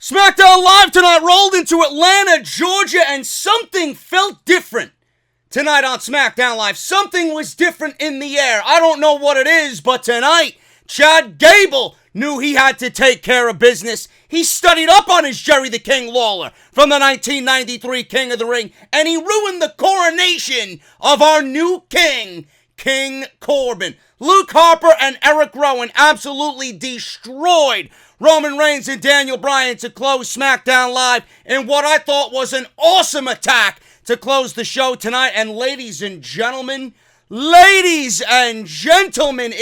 Smackdown Live tonight rolled into Atlanta, Georgia, and something felt different tonight on Smackdown Live. Something was different in the air. I don't know what it is, but tonight, Chad Gable knew he had to take care of business. He studied up on his Jerry the King Lawler from the 1993 King of the Ring, and he ruined the coronation of our new king, King Corbin. Luke Harper and Erick Rowan absolutely destroyed Roman Reigns and Daniel Bryan to close SmackDown Live in what I thought was an awesome attack to close the show tonight. And ladies and gentlemen, it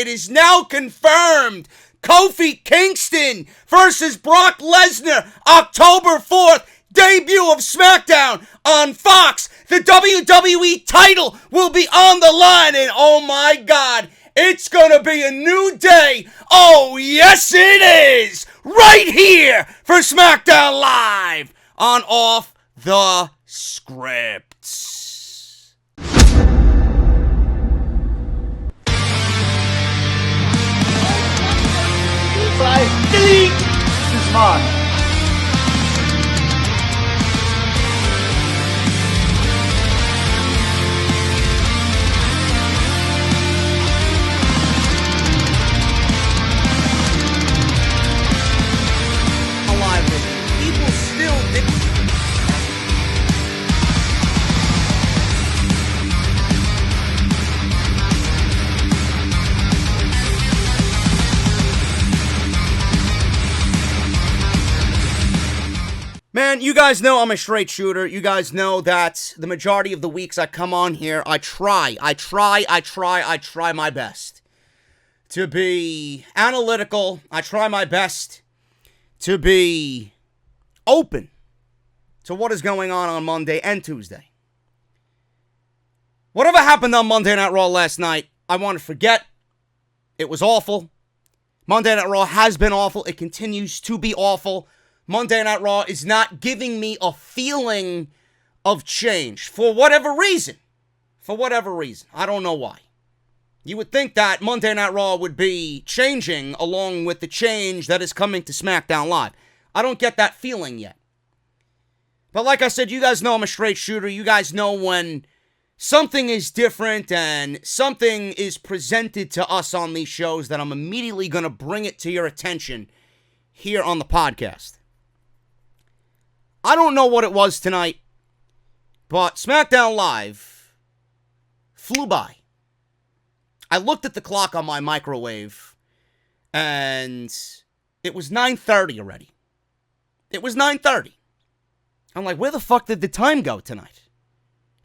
is now confirmed. Kofi Kingston versus Brock Lesnar, October 4th, debut of SmackDown on Fox. The WWE title will be on the line, and oh my God, it's gonna be a new day. Oh, yes it is! Right here for SmackDown Live on Off the Scripts. Delete! This is mine. Man, you guys know I'm a straight shooter. You guys know that the majority of the weeks I come on here, I try my best to be analytical. I try my best to be open to what is going on Monday and Tuesday. Whatever happened on Monday Night Raw last night, I want to forget. It was awful. Monday Night Raw has been awful. It continues to be awful. Monday Night Raw is not giving me a feeling of change for whatever reason. For whatever reason. I don't know why. You would think that Monday Night Raw would be changing along with the change that is coming to SmackDown Live. I don't get that feeling yet. But like I said, you guys know I'm a straight shooter. You guys know when something is different and something is presented to us on these shows that I'm immediately going to bring it to your attention here on the podcast. I don't know what it was tonight, but SmackDown Live flew by. I looked at the clock on my microwave, and it was 9:30 already. It was 9:30. I'm like, where the fuck did the time go tonight?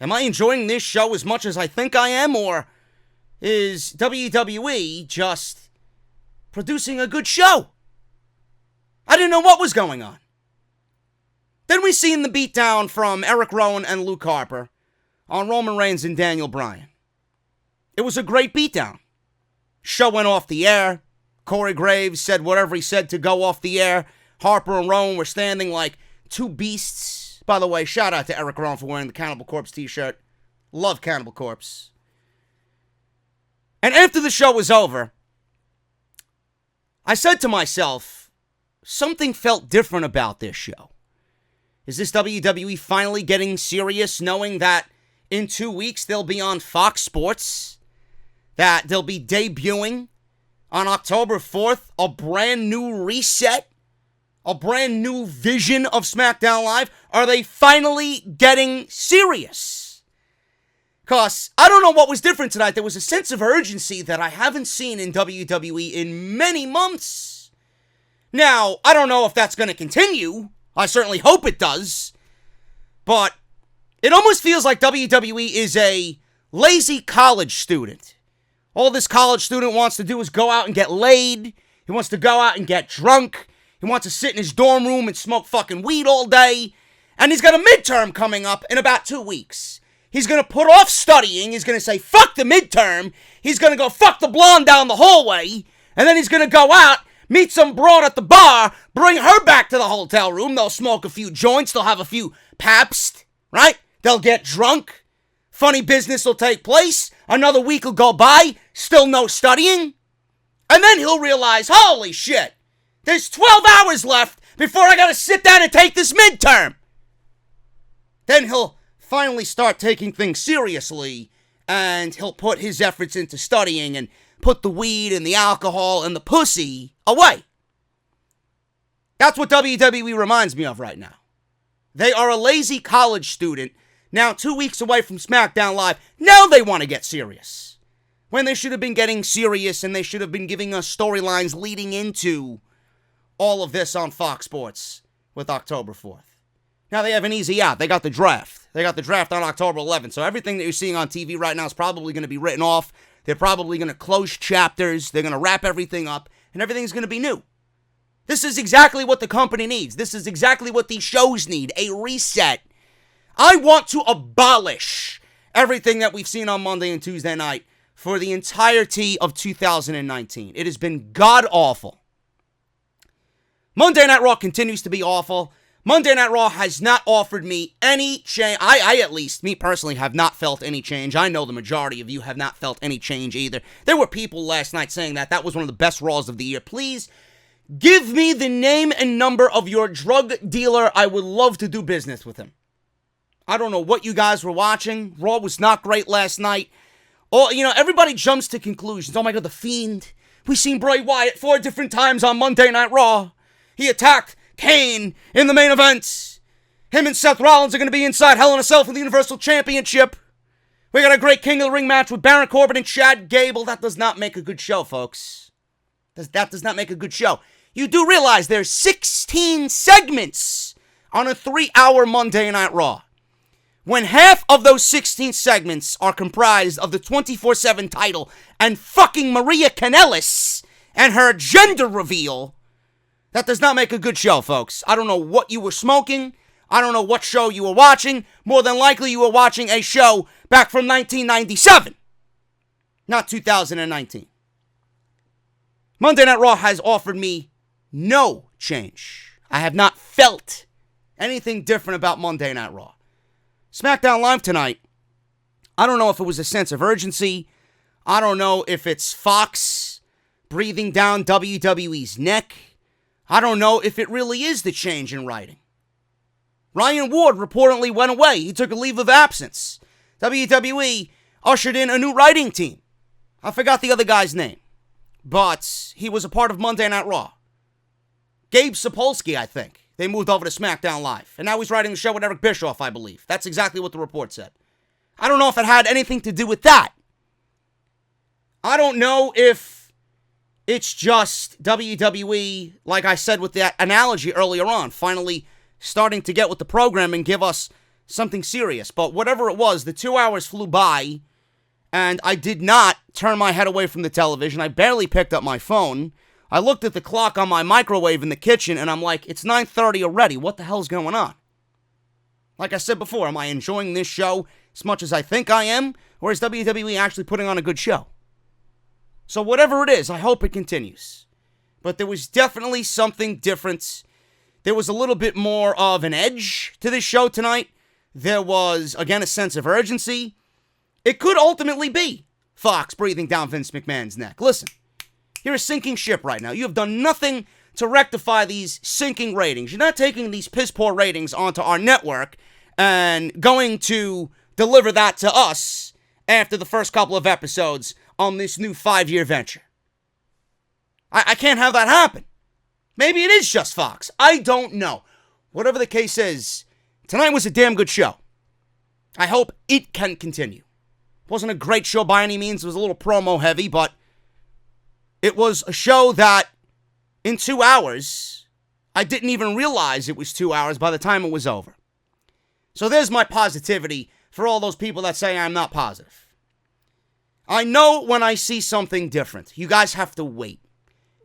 Am I enjoying this show as much as I think I am, or is WWE just producing a good show? I didn't know what was going on. Then we seen the beatdown from Erick Rowan and Luke Harper on Roman Reigns and Daniel Bryan. It was a great beatdown. Show went off the air. Corey Graves said whatever he said to go off the air. Harper and Rowan were standing like two beasts. By the way, shout out to Erick Rowan for wearing the Cannibal Corpse t-shirt. Love Cannibal Corpse. And after the show was over, I said to myself, something felt different about this show. Is this WWE finally getting serious, knowing that in 2 weeks they'll be on Fox Sports? That they'll be debuting on October 4th a brand new reset? A brand new vision of SmackDown Live? Are they finally getting serious? Because I don't know what was different tonight. There was a sense of urgency that I haven't seen in WWE in many months. Now, I don't know if that's going to continue. I certainly hope it does. But it almost feels like WWE is a lazy college student. All this college student wants to do is go out and get laid. He wants to go out and get drunk. He wants to sit in his dorm room and smoke fucking weed all day. And he's got a midterm coming up in about 2 weeks. He's going to put off studying. He's going to say, fuck the midterm. He's going to go fuck the blonde down the hallway. And then he's going to go out, meet some broad at the bar, bring her back to the hotel room. They'll smoke a few joints. They'll have a few Pabst, right? They'll get drunk. Funny business will take place. Another week will go by. Still no studying. And then he'll realize, holy shit, there's 12 hours left before I gotta sit down and take this midterm. Then he'll finally start taking things seriously, and he'll put his efforts into studying and put the weed and the alcohol and the pussy away. That's what WWE reminds me of right now. They are a lazy college student, now 2 weeks away from SmackDown Live. Now they want to get serious, when they should have been getting serious, and they should have been giving us storylines leading into all of this on Fox Sports with October 4th. Now they have an easy out. They got the draft. They got the draft on October 11th. So everything that you're seeing on TV right now is probably going to be written off. They're probably going to close chapters. They're going to wrap everything up, and everything's going to be new. This is exactly what the company needs. This is exactly what these shows need, a reset. I want to abolish everything that we've seen on Monday and Tuesday night for the entirety of 2019. It has been god-awful. Monday Night Raw continues to be awful. Monday Night Raw has not offered me any change. I at least, me personally, have not felt any change. I know the majority of you have not felt any change either. There were people last night saying that was one of the best Raws of the year. Please, give me the name and number of your drug dealer. I would love to do business with him. I don't know what you guys were watching. Raw was not great last night. Oh, everybody jumps to conclusions. Oh my God, The Fiend. We've seen Bray Wyatt 4 different times on Monday Night Raw. He attacked Kane in the main event. Him and Seth Rollins are going to be inside Hell in a Cell for the Universal Championship. We got a great King of the Ring match with Baron Corbin and Chad Gable. That does not make a good show, folks. That does not make a good show. You do realize there's 16 segments on a 3-hour Monday Night Raw. When half of those 16 segments are comprised of the 24/7 title and fucking Maria Kanellis and her gender reveal, that does not make a good show, folks. I don't know what you were smoking. I don't know what show you were watching. More than likely you were watching a show back from 1997, not 2019. Monday Night Raw has offered me no change. I have not felt anything different about Monday Night Raw. SmackDown Live tonight, I don't know if it was a sense of urgency. I don't know if it's Fox breathing down WWE's neck. I don't know if it really is the change in writing. Ryan Ward reportedly went away. He took a leave of absence. WWE ushered in a new writing team. I forgot the other guy's name, but he was a part of Monday Night Raw. Gabe Sapolsky, I think. They moved over to SmackDown Live, and now he's writing the show with Eric Bischoff, I believe. That's exactly what the report said. I don't know if it had anything to do with that. I don't know if it's just WWE, like I said with that analogy earlier on, finally starting to get with the program and give us something serious. But whatever it was, the 2 hours flew by, and I did not turn my head away from the television. I barely picked up my phone. I looked at the clock on my microwave in the kitchen, and I'm like, it's 9:30 already. What the hell's going on? Like I said before, am I enjoying this show as much as I think I am? Or is WWE actually putting on a good show? So whatever it is, I hope it continues. But there was definitely something different. There was a little bit more of an edge to this show tonight. There was, again, a sense of urgency. It could ultimately be Fox breathing down Vince McMahon's neck. Listen. You're a sinking ship right now. You have done nothing to rectify these sinking ratings. You're not taking these piss-poor ratings onto our network and going to deliver that to us after the first couple of episodes on this new 5-year venture. I can't have that happen. Maybe it is just Fox. I don't know. Whatever the case is, tonight was a damn good show. I hope it can continue. It wasn't a great show by any means. It was a little promo heavy, but it was a show that, in 2 hours, I didn't even realize it was 2 hours by the time it was over. So there's my positivity for all those people that say I'm not positive. I know when I see something different. You guys have to wait.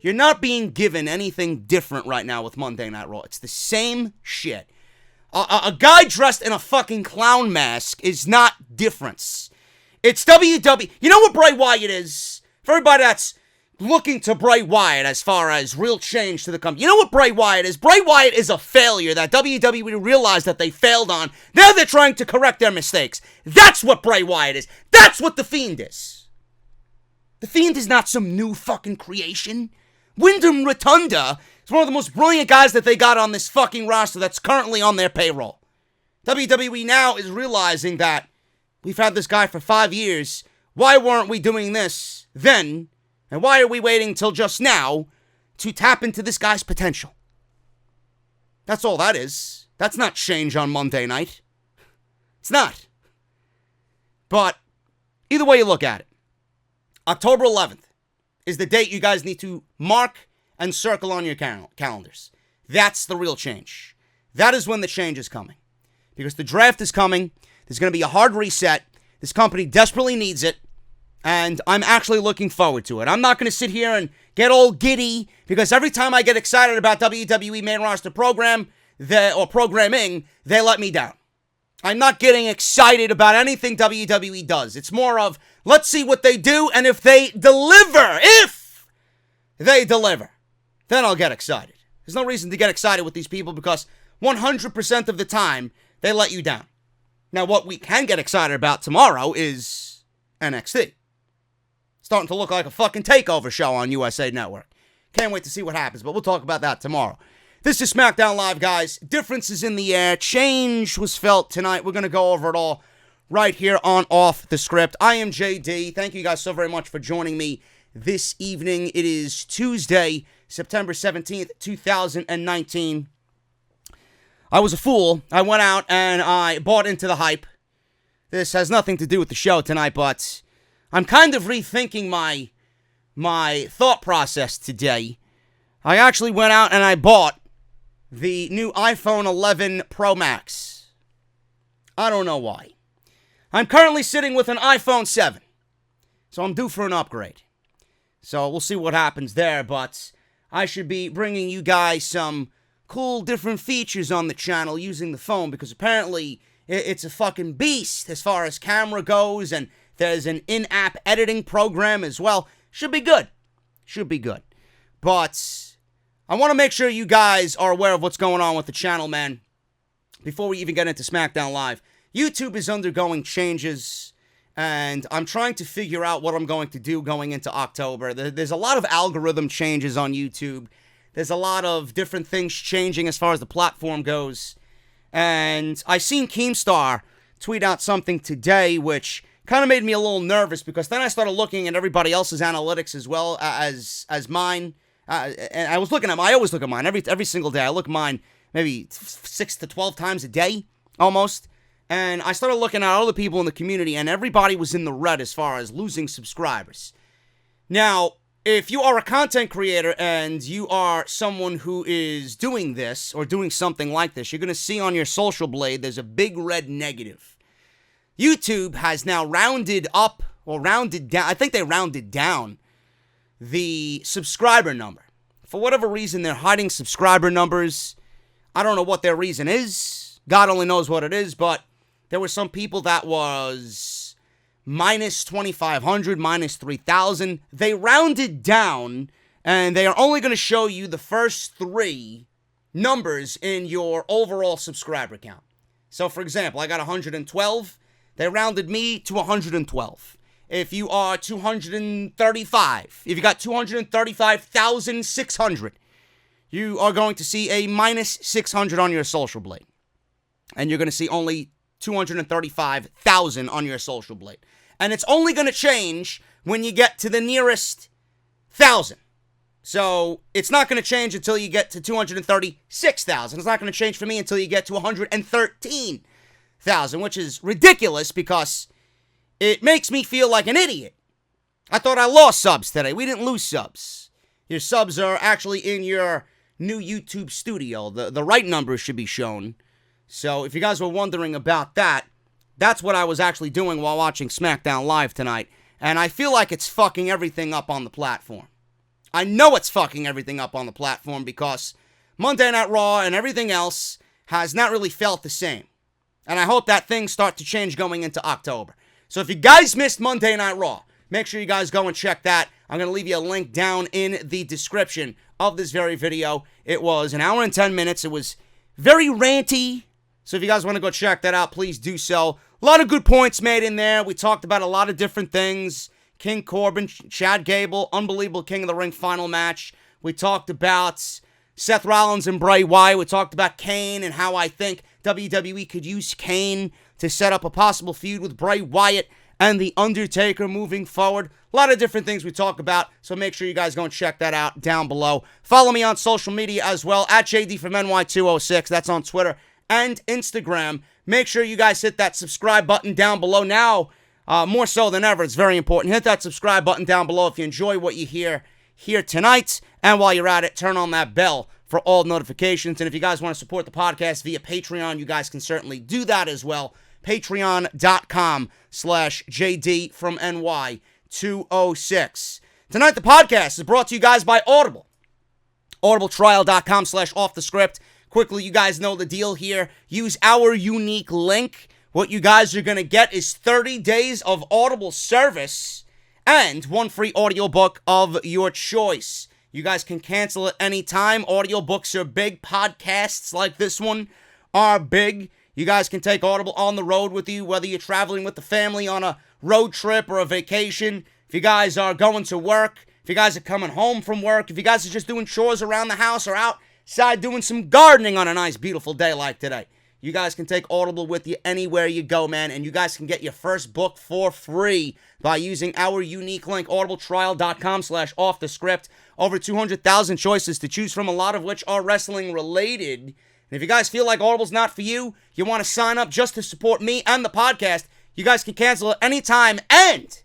You're not being given anything different right now with Monday Night Raw. It's the same shit. A guy dressed in a fucking clown mask is not difference. It's WWE. You know what Bray Wyatt is? For everybody that's looking to Bray Wyatt as far as real change to the company. You know what Bray Wyatt is? Bray Wyatt is a failure that WWE realized that they failed on. Now they're trying to correct their mistakes. That's what Bray Wyatt is. That's what The Fiend is. The Fiend is not some new fucking creation. Wyndham Rotunda He's one of the most brilliant guys that they got on this fucking roster that's currently on their payroll. WWE now is realizing that we've had this guy for 5 years. Why weren't we doing this then? And why are we waiting till just now to tap into this guy's potential? That's all that is. That's not change on Monday night. It's not. But either way you look at it, October 11th is the date you guys need to mark and circle on your calendars. That's the real change. That is when the change is coming. Because the draft is coming. There's going to be a hard reset. This company desperately needs it. And I'm actually looking forward to it. I'm not going to sit here and get all giddy, because every time I get excited about WWE main roster programming, they let me down. I'm not getting excited about anything WWE does. It's more of, let's see what they do, and if they deliver, then I'll get excited. There's no reason to get excited with these people, because 100% of the time, they let you down. Now, what we can get excited about tomorrow is NXT. Starting to look like a fucking takeover show on USA Network. Can't wait to see what happens, but we'll talk about that tomorrow. This is SmackDown Live, guys. Differences in the air. Change was felt tonight. We're going to go over it all right here on Off the Script. I am JD. Thank you guys so very much for joining me this evening. It is Tuesday, September 17th, 2019. I was a fool. I went out and I bought into the hype. This has nothing to do with the show tonight, but I'm kind of rethinking my thought process today. I actually went out and I bought the new iPhone 11 Pro Max. I don't know why. I'm currently sitting with an iPhone 7, so I'm due for an upgrade. So we'll see what happens there, but I should be bringing you guys some cool different features on the channel using the phone, because apparently it's a fucking beast as far as camera goes, and there's an in-app editing program as well. Should be good. But I want to make sure you guys are aware of what's going on with the channel, man. Before we even get into SmackDown Live, YouTube is undergoing changes, and I'm trying to figure out what I'm going to do going into October. There's a lot of algorithm changes on YouTube. There's a lot of different things changing as far as the platform goes. And I seen Keemstar tweet out something today which kind of made me a little nervous, because then I started looking at everybody else's analytics as well as mine. And I was looking at mine. I always look at mine every single day. I look at mine maybe 6 to 12 times a day, almost. And I started looking at all the people in the community, and everybody was in the red as far as losing subscribers. Now, if you are a content creator and you are someone who is doing this or doing something like this, you're going to see on your social blade there's a big red negative. YouTube has now rounded up or rounded down. I think they rounded down the subscriber number. For whatever reason, they're hiding subscriber numbers. I don't know what their reason is. God only knows what it is, but there were some people that was minus 2,500, minus 3,000. They rounded down, and they are only going to show you the first 3 numbers in your overall subscriber count. So, for example, I got 112. They rounded me to 112. If you are 235, if you got 235,600, you are going to see a minus 600 on your social blade. And you're going to see only 235,000 on your social blade. And it's only going to change when you get to the nearest 1,000. So it's not going to change until you get to 236,000. It's not going to change for me until you get to 113,000, which is ridiculous because it makes me feel like an idiot. I thought I lost subs today. We didn't lose subs. Your subs are actually in your new YouTube studio. The right numbers should be shown. So if you guys were wondering about that, that's what I was actually doing while watching SmackDown Live tonight. And I feel like it's fucking everything up on the platform. I know it's fucking everything up on the platform because Monday Night Raw and everything else has not really felt the same. And I hope that things start to change going into October. So if you guys missed Monday Night Raw, make sure you guys go and check that. I'm going to leave you a link down in the description of this very video. It was an hour and 10 minutes. It was very ranty. So if you guys want to go check that out, please do so. A lot of good points made in there. We talked about a lot of different things. King Corbin, Chad Gable, unbelievable King of the Ring final match. We talked about Seth Rollins and Bray Wyatt. We talked about Kane and how I think WWE could use Kane to set up a possible feud with Bray Wyatt and The Undertaker moving forward. A lot of different things we talk about, so make sure you guys go and check that out down below. Follow me on social media as well, at JD from NY206. That's on Twitter and Instagram. Make sure you guys hit that subscribe button down below now. More so than ever, it's very important. Hit that subscribe button down below if you enjoy what you hear here tonight. And while you're at it, turn on that bell for all notifications. And if you guys want to support the podcast via Patreon, you guys can certainly do that as well. Patreon.com/JD from NY206. Tonight, the podcast is brought to you guys by Audible. audibletrial.com/offthescript. Quickly, you guys know the deal here. Use our unique link. What you guys are going to get is 30 days of Audible service and one free audiobook of your choice. You guys can cancel at any time. Audiobooks are big. Podcasts like this one are big. You guys can take Audible on the road with you, whether you're traveling with the family on a road trip or a vacation. If you guys are going to work, if you guys are coming home from work, if you guys are just doing chores around the house or outside doing some gardening on a nice, beautiful day like today. You guys can take Audible with you anywhere you go, man, and you guys can get your first book for free by using our unique link, audibletrial.com/offthescript. Over 200,000 choices to choose from, a lot of which are wrestling related. And if you guys feel like Audible's not for you, you want to sign up just to support me and the podcast, you guys can cancel at any time, and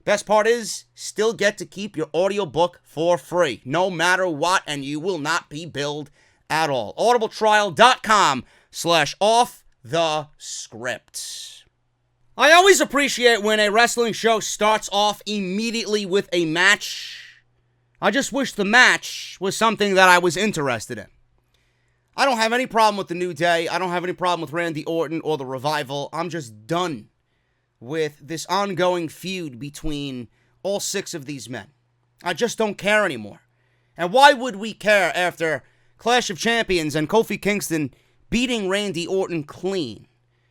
best part is, still get to keep your audiobook for free, no matter what, and you will not be billed at all. audibletrial.com/offthescript. I always appreciate when a wrestling show starts off immediately with a match. I just wish the match was something that I was interested in. I don't have any problem with the New Day. I don't have any problem with Randy Orton or the Revival. I'm just done with this ongoing feud between all 6 of these men. I just don't care anymore. And why would we care after Clash of Champions and Kofi Kingston beating Randy Orton clean?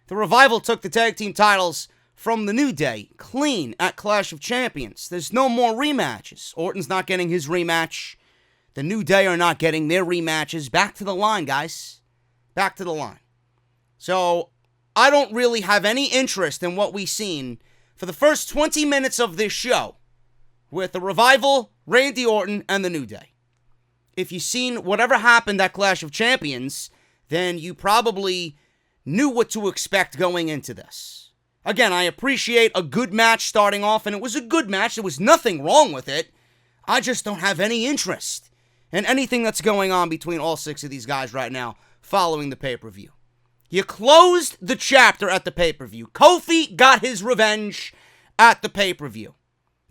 The Revival took the tag team titles from the New Day clean at Clash of Champions. There's no more rematches. Orton's not getting his rematch. The New Day are not getting their rematches. Back to the line, guys. Back to the line. So, I don't really have any interest in what we've seen for the first 20 minutes of this show with the Revival, Randy Orton, and the New Day. If you've seen whatever happened at Clash of Champions, then you probably knew what to expect going into this. Again, I appreciate a good match starting off, and it was a good match. There was nothing wrong with it. I just don't have any interest in anything that's going on between all 6 of these guys right now following the pay-per-view. You closed the chapter at the pay-per-view. Kofi got his revenge at the pay-per-view.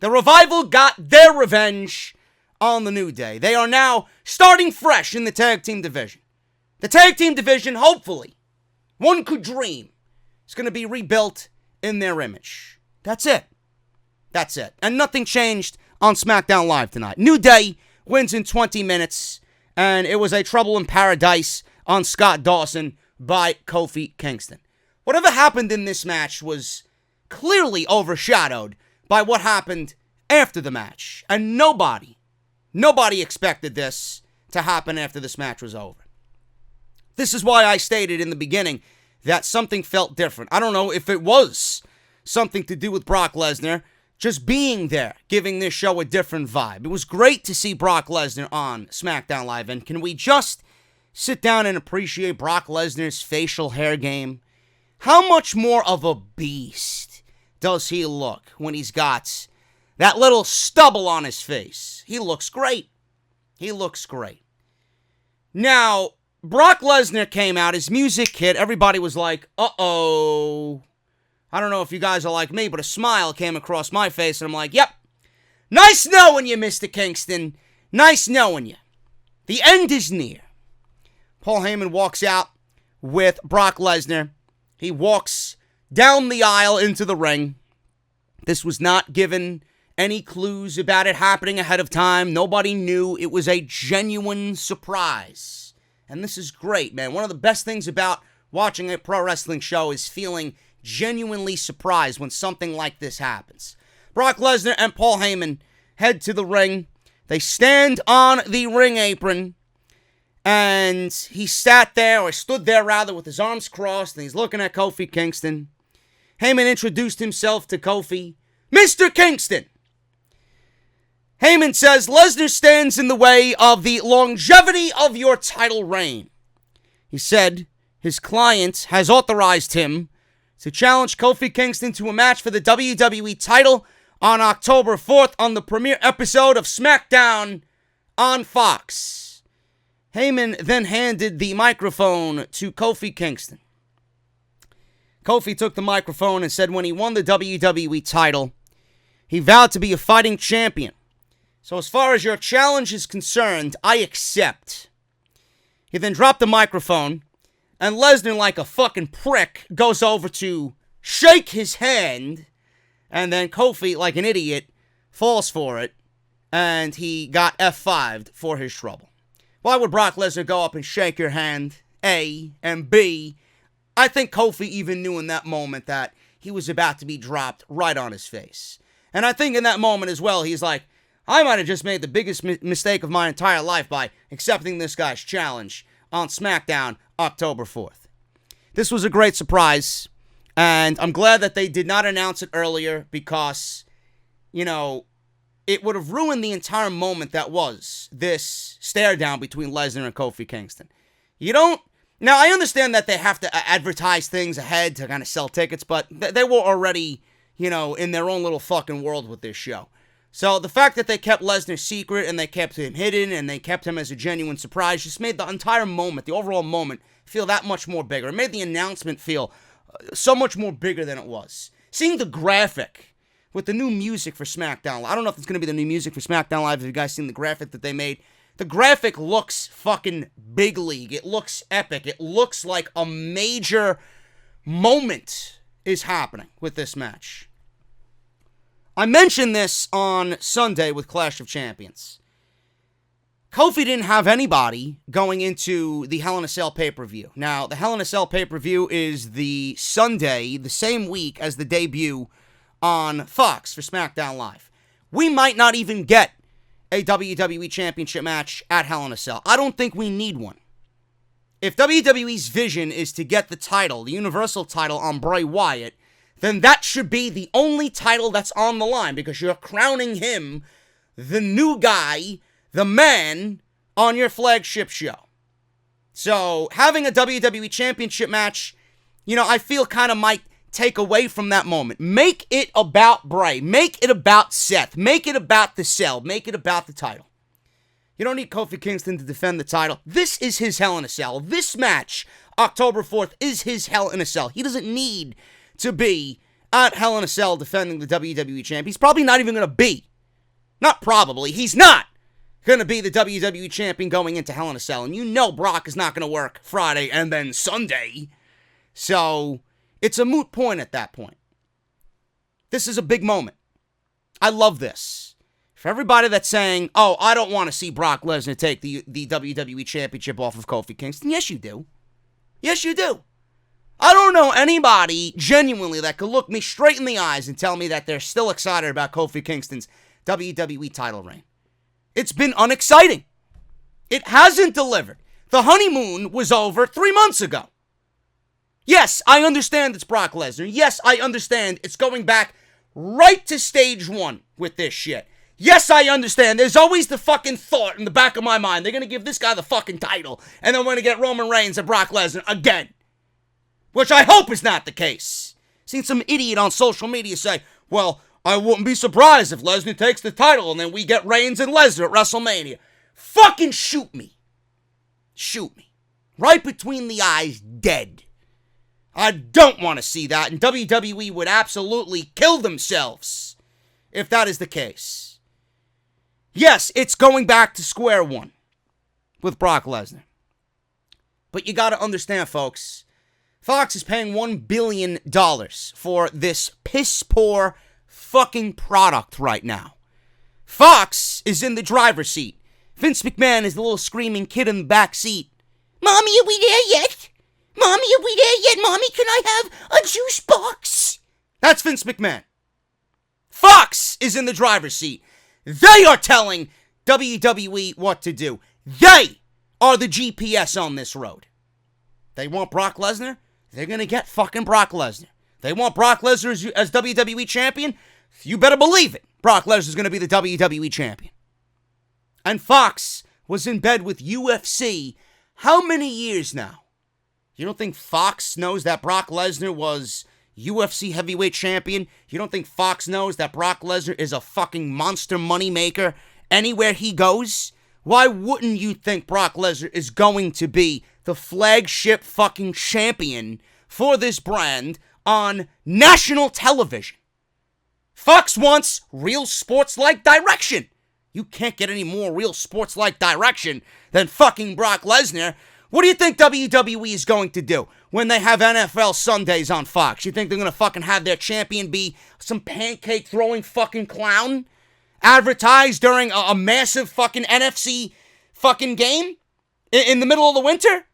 The Revival got their revenge on the New Day. They are now starting fresh in the tag team division. The tag team division, hopefully, one could dream, is going to be rebuilt in their image. That's it. That's it. And nothing changed on SmackDown Live tonight. New Day wins in 20 minutes, and it was a trouble in paradise on Scott Dawson by Kofi Kingston. Whatever happened in this match was clearly overshadowed by what happened after the match. And nobody expected this to happen after this match was over. This is why I stated in the beginning that something felt different. I don't know if it was something to do with Brock Lesnar just being there, giving this show a different vibe. It was great to see Brock Lesnar on SmackDown Live, and can we just sit down and appreciate Brock Lesnar's facial hair game? How much more of a beast does he look when he's got that little stubble on his face? He looks great. He looks great. Now, Brock Lesnar came out, his music hit, everybody was like, uh-oh. I don't know if you guys are like me, but a smile came across my face, and I'm like, yep, nice knowing you, Mr. Kingston. Nice knowing you. The end is near. Paul Heyman walks out with Brock Lesnar. He walks down the aisle into the ring. This was not given any clues about it happening ahead of time. Nobody knew. It was a genuine surprise. And this is great, man. One of the best things about watching a pro wrestling show is feeling genuinely surprised when something like this happens. Brock Lesnar and Paul Heyman head to the ring. They stand on the ring apron. And he sat there, or stood there rather, with his arms crossed, and he's looking at Kofi Kingston. Heyman introduced himself to Kofi. Mr. Kingston! Heyman says, Lesnar stands in the way of the longevity of your title reign. He said his client has authorized him to challenge Kofi Kingston to a match for the WWE title on October 4th on the premiere episode of SmackDown on Fox. Heyman then handed the microphone to Kofi Kingston. Kofi took the microphone and said when he won the WWE title, he vowed to be a fighting champion. So as far as your challenge is concerned, I accept. He then dropped the microphone, and Lesnar, like a fucking prick, goes over to shake his hand, and then Kofi, like an idiot, falls for it, and he got F5'd for his trouble. Why would Brock Lesnar go up and shake your hand? A, and B, I think Kofi even knew in that moment that he was about to be dropped right on his face. And I think in that moment as well, he's like, I might have just made the biggest mistake of my entire life by accepting this guy's challenge on SmackDown October 4th. This was a great surprise, and I'm glad that they did not announce it earlier because, it would have ruined the entire moment that was this stare down between Lesnar and Kofi Kingston. Now, I understand that they have to advertise things ahead to kind of sell tickets, but they were already, in their own little fucking world with this show. So the fact that they kept Lesnar secret and they kept him hidden and they kept him as a genuine surprise just made the entire moment, the overall moment, feel that much more bigger. It made the announcement feel so much more bigger than it was. Seeing the graphic with the new music for SmackDown, I don't know if it's going to be the new music for SmackDown Live. Have you guys seen the graphic that they made? The graphic looks fucking big league. It looks epic. It looks like a major moment is happening with this match. I mentioned this on Sunday with Clash of Champions. Kofi didn't have anybody going into the Hell in a Cell pay-per-view. Now, the Hell in a Cell pay-per-view is the Sunday, the same week as the debut on Fox for SmackDown Live. We might not even get a WWE Championship match at Hell in a Cell. I don't think we need one. If WWE's vision is to get the title, the Universal title on Bray Wyatt, then that should be the only title that's on the line because you're crowning him the new guy, the man, on your flagship show. So having a WWE Championship match, I feel kind of might take away from that moment. Make it about Bray. Make it about Seth. Make it about the Cell. Make it about the title. You don't need Kofi Kingston to defend the title. This is his Hell in a Cell. This match, October 4th, is his Hell in a Cell. He doesn't need to be at Hell in a Cell defending the WWE champ. He's probably not even going to be. Not probably. He's not going to be the WWE champion going into Hell in a Cell. And Brock is not going to work Friday and then Sunday. So it's a moot point at that point. This is a big moment. I love this. For everybody that's saying, oh, I don't want to see Brock Lesnar take the WWE championship off of Kofi Kingston. Yes, you do. Yes, you do. I don't know anybody genuinely that could look me straight in the eyes and tell me that they're still excited about Kofi Kingston's WWE title reign. It's been unexciting. It hasn't delivered. The honeymoon was over 3 months ago. Yes, I understand it's Brock Lesnar. Yes, I understand it's going back right to stage one with this shit. Yes, I understand. There's always the fucking thought in the back of my mind. They're going to give this guy the fucking title, and then we're going to get Roman Reigns and Brock Lesnar again. Which I hope is not the case. Seen some idiot on social media say, well, I wouldn't be surprised if Lesnar takes the title and then we get Reigns and Lesnar at WrestleMania. Fucking shoot me. Shoot me. Right between the eyes, dead. I don't want to see that, and WWE would absolutely kill themselves if that is the case. Yes, it's going back to square one with Brock Lesnar. But you got to understand, folks, Fox is paying $1 billion for this piss-poor fucking product right now. Fox is in the driver's seat. Vince McMahon is the little screaming kid in the back seat. Mommy, are we there yet? Mommy, are we there yet? Mommy, can I have a juice box? That's Vince McMahon. Fox is in the driver's seat. They are telling WWE what to do. They are the GPS on this road. They want Brock Lesnar, they're going to get fucking Brock Lesnar. They want Brock Lesnar as WWE champion, you better believe it. Brock Lesnar is going to be the WWE champion. And Fox was in bed with UFC how many years now? You don't think Fox knows that Brock Lesnar was UFC heavyweight champion? You don't think Fox knows that Brock Lesnar is a fucking monster moneymaker anywhere he goes? Why wouldn't you think Brock Lesnar is going to be the flagship fucking champion for this brand on national television? Fox wants real sports-like direction. You can't get any more real sports-like direction than fucking Brock Lesnar. What do you think WWE is going to do when they have NFL Sundays on Fox? You think they're going to fucking have their champion be some pancake-throwing fucking clown advertised during a massive fucking NFC fucking game in the middle of the winter?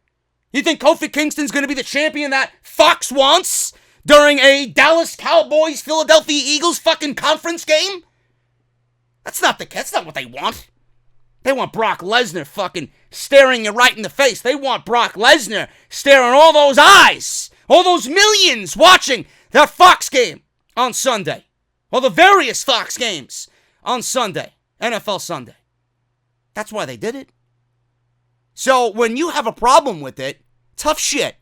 You think Kofi Kingston's going to be the champion that Fox wants during a Dallas Cowboys Philadelphia Eagles fucking conference game? That's not what they want. They want Brock Lesnar fucking staring you right in the face. They want Brock Lesnar staring all those eyes, all those millions watching that Fox game on Sunday. Or the various Fox games on Sunday, NFL Sunday. That's why they did it. So when you have a problem with it, tough shit.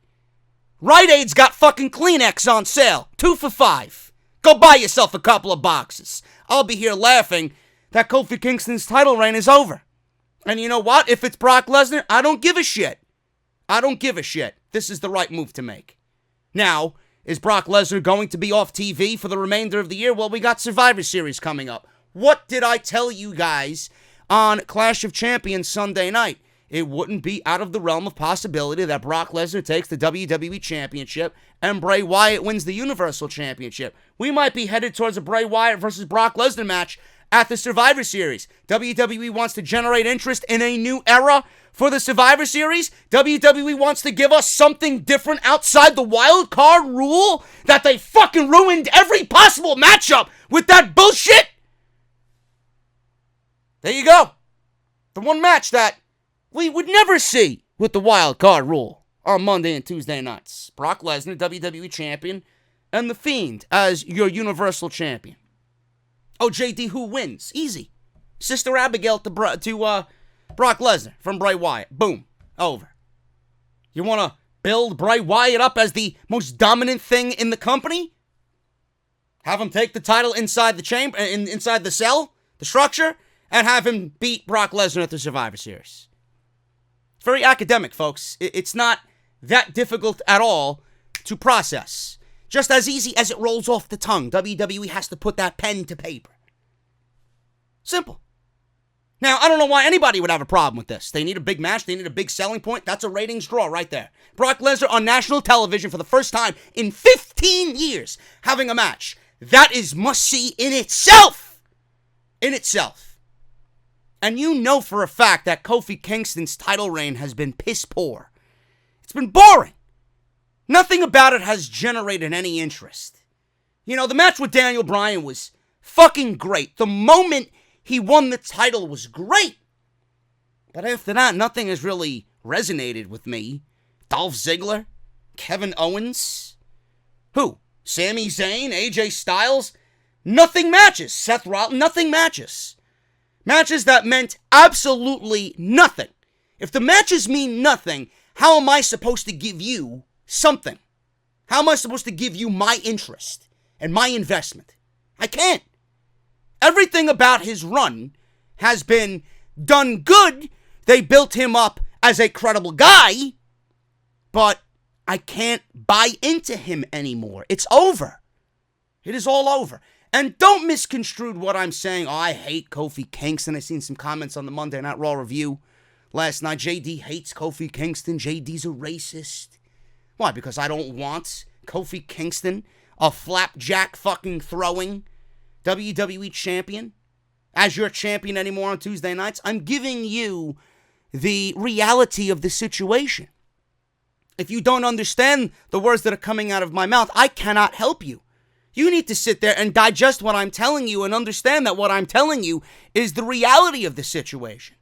Rite Aid's got fucking Kleenex on sale, 2 for $5. Go buy yourself a couple of boxes. I'll be here laughing that Kofi Kingston's title reign is over. And you know what? If it's Brock Lesnar, I don't give a shit. I don't give a shit. This is the right move to make. Now, is Brock Lesnar going to be off TV for the remainder of the year? Well, we got Survivor Series coming up. What did I tell you guys on Clash of Champions Sunday night? It wouldn't be out of the realm of possibility that Brock Lesnar takes the WWE Championship and Bray Wyatt wins the Universal Championship. We might be headed towards a Bray Wyatt versus Brock Lesnar match at the Survivor Series. WWE wants to generate interest in a new era for the Survivor Series. WWE wants to give us something different outside the wild card rule that they fucking ruined every possible matchup with that bullshit. There you go. The one match that we would never see with the wild card rule on Monday and Tuesday nights. Brock Lesnar, WWE Champion, and The Fiend as your Universal Champion. Oh, JD, who wins? Easy. Sister Abigail to Brock Lesnar from Bray Wyatt. Boom. Over. You want to build Bray Wyatt up as the most dominant thing in the company? Have him take the title inside the chamber, inside the cell, the structure, and have him beat Brock Lesnar at the Survivor Series. It's very academic, folks. It's not that difficult at all to process. Just as easy as it rolls off the tongue. WWE has to put that pen to paper. Simple. Now, I don't know why anybody would have a problem with this. They need a big match. They need a big selling point. That's a ratings draw right there. Brock Lesnar on national television for the first time in 15 years having a match. That is must-see in itself. In itself. And you know for a fact that Kofi Kingston's title reign has been piss poor. It's been boring. Nothing about it has generated any interest. You know, the match with Daniel Bryan was fucking great. The moment he won the title was great. But after that, nothing has really resonated with me. Dolph Ziggler? Kevin Owens? Who? Sami Zayn? AJ Styles? Nothing matches. Seth Rollins? Nothing matches. Matches that meant absolutely nothing. If the matches mean nothing, how am I supposed to give you something? How am I supposed to give you my interest and my investment? I can't. Everything about his run has been done good. They built him up as a credible guy, but I can't buy into him anymore. It's over. It is all over. And don't misconstrue what I'm saying. Oh, I hate Kofi Kingston. I seen some comments on the Monday Night Raw review last night. JD hates Kofi Kingston. JD's a racist. Why? Because I don't want Kofi Kingston, a flapjack fucking throwing WWE champion, as your champion anymore on Tuesday nights. I'm giving you the reality of the situation. If you don't understand the words that are coming out of my mouth, I cannot help you. You need to sit there and digest what I'm telling you and understand that what I'm telling you is the reality of the situation.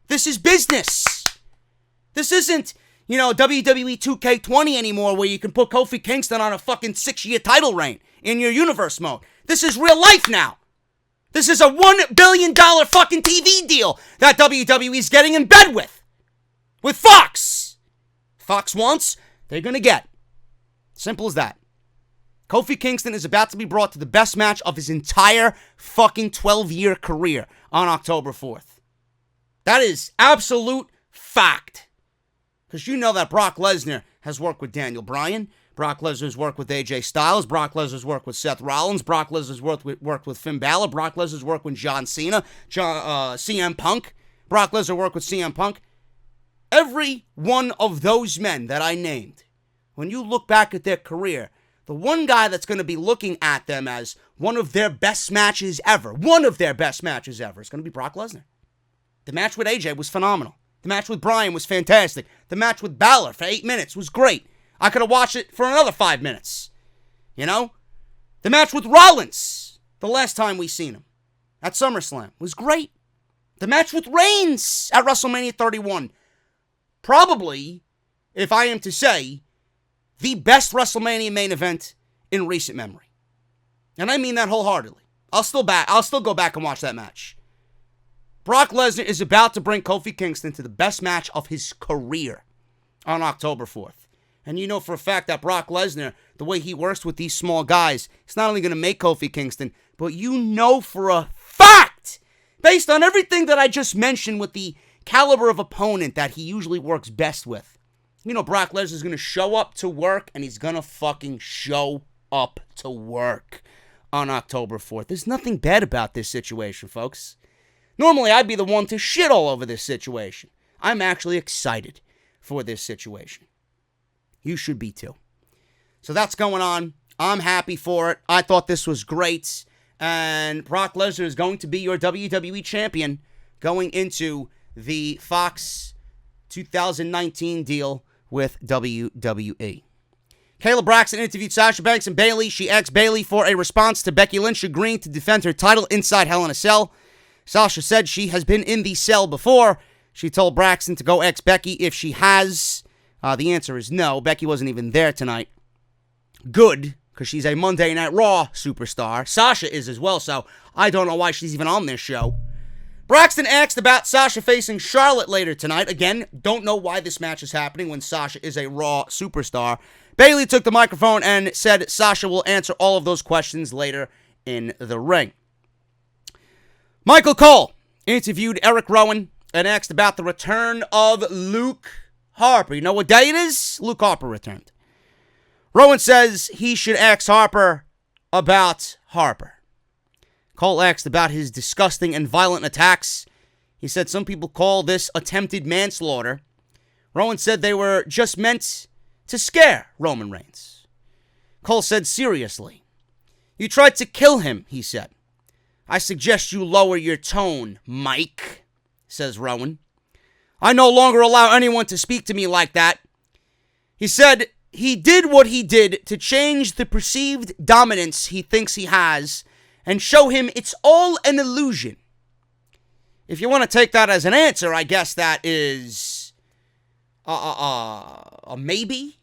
This is business. This isn't, WWE 2K20 anymore where you can put Kofi Kingston on a fucking 6-year title reign in your universe mode. This is real life now. This is a $1 billion fucking TV deal that WWE's getting in bed with Fox. Fox wants, they're going to get. Simple as that. Kofi Kingston is about to be brought to the best match of his entire fucking 12-year career on October 4th. That is absolute fact. Because you know that Brock Lesnar has worked with Daniel Bryan. Brock Lesnar's worked with AJ Styles. Brock Lesnar's worked with Seth Rollins. Brock Lesnar's worked with Finn Balor. Brock Lesnar's worked with John Cena. CM Punk. Brock Lesnar worked with CM Punk. Every one of those men that I named, when you look back at their career, the one guy that's going to be looking at them as one of their best matches ever, is going to be Brock Lesnar. The match with AJ was phenomenal. The match with Bryan was fantastic. The match with Balor for 8 minutes was great. I could have watched it for another 5 minutes. The match with Rollins, the last time we seen him at SummerSlam, was great. The match with Reigns at WrestleMania 31, probably, if I am to say, the best WrestleMania main event in recent memory. And I mean that wholeheartedly. I'll still go back and watch that match. Brock Lesnar is about to bring Kofi Kingston to the best match of his career on October 4th. And you know for a fact that Brock Lesnar, the way he works with these small guys, it's not only going to make Kofi Kingston, but you know for a fact, based on everything that I just mentioned with the caliber of opponent that he usually works best with, Brock Lesnar's going to show up to work, and he's going to fucking show up to work on October 4th. There's nothing bad about this situation, folks. Normally, I'd be the one to shit all over this situation. I'm actually excited for this situation. You should be too. So that's going on. I'm happy for it. I thought this was great. And Brock Lesnar is going to be your WWE champion going into the Fox 2019 deal with WWE. Kayla Braxton interviewed Sasha Banks and Bayley. She asked Bayley for a response to Becky Lynch agreeing to defend her title inside Hell in a Cell. Sasha said she has been in the cell before. She told Braxton to go ask Becky if she has. The answer is no. Becky wasn't even there tonight. Good, because she's a Monday Night Raw superstar. Sasha is as well, so I don't know why she's even on this show. Braxton asked about Sasha facing Charlotte later tonight. Again, don't know why this match is happening when Sasha is a Raw superstar. Bayley took the microphone and said Sasha will answer all of those questions later in the ring. Michael Cole interviewed Erick Rowan and asked about the return of Luke Harper. You know what day it is? Luke Harper returned. Rowan says he should ask Harper about Harper. Cole asked about his disgusting and violent attacks. He said some people call this attempted manslaughter. Rowan said they were just meant to scare Roman Reigns. Cole said seriously, "You tried to kill him," he said. "I suggest you lower your tone, Mike," says Rowan. "I no longer allow anyone to speak to me like that." He said he did what he did to change the perceived dominance he thinks he has and show him it's all an illusion. If you want to take that as an answer, I guess that is a maybe.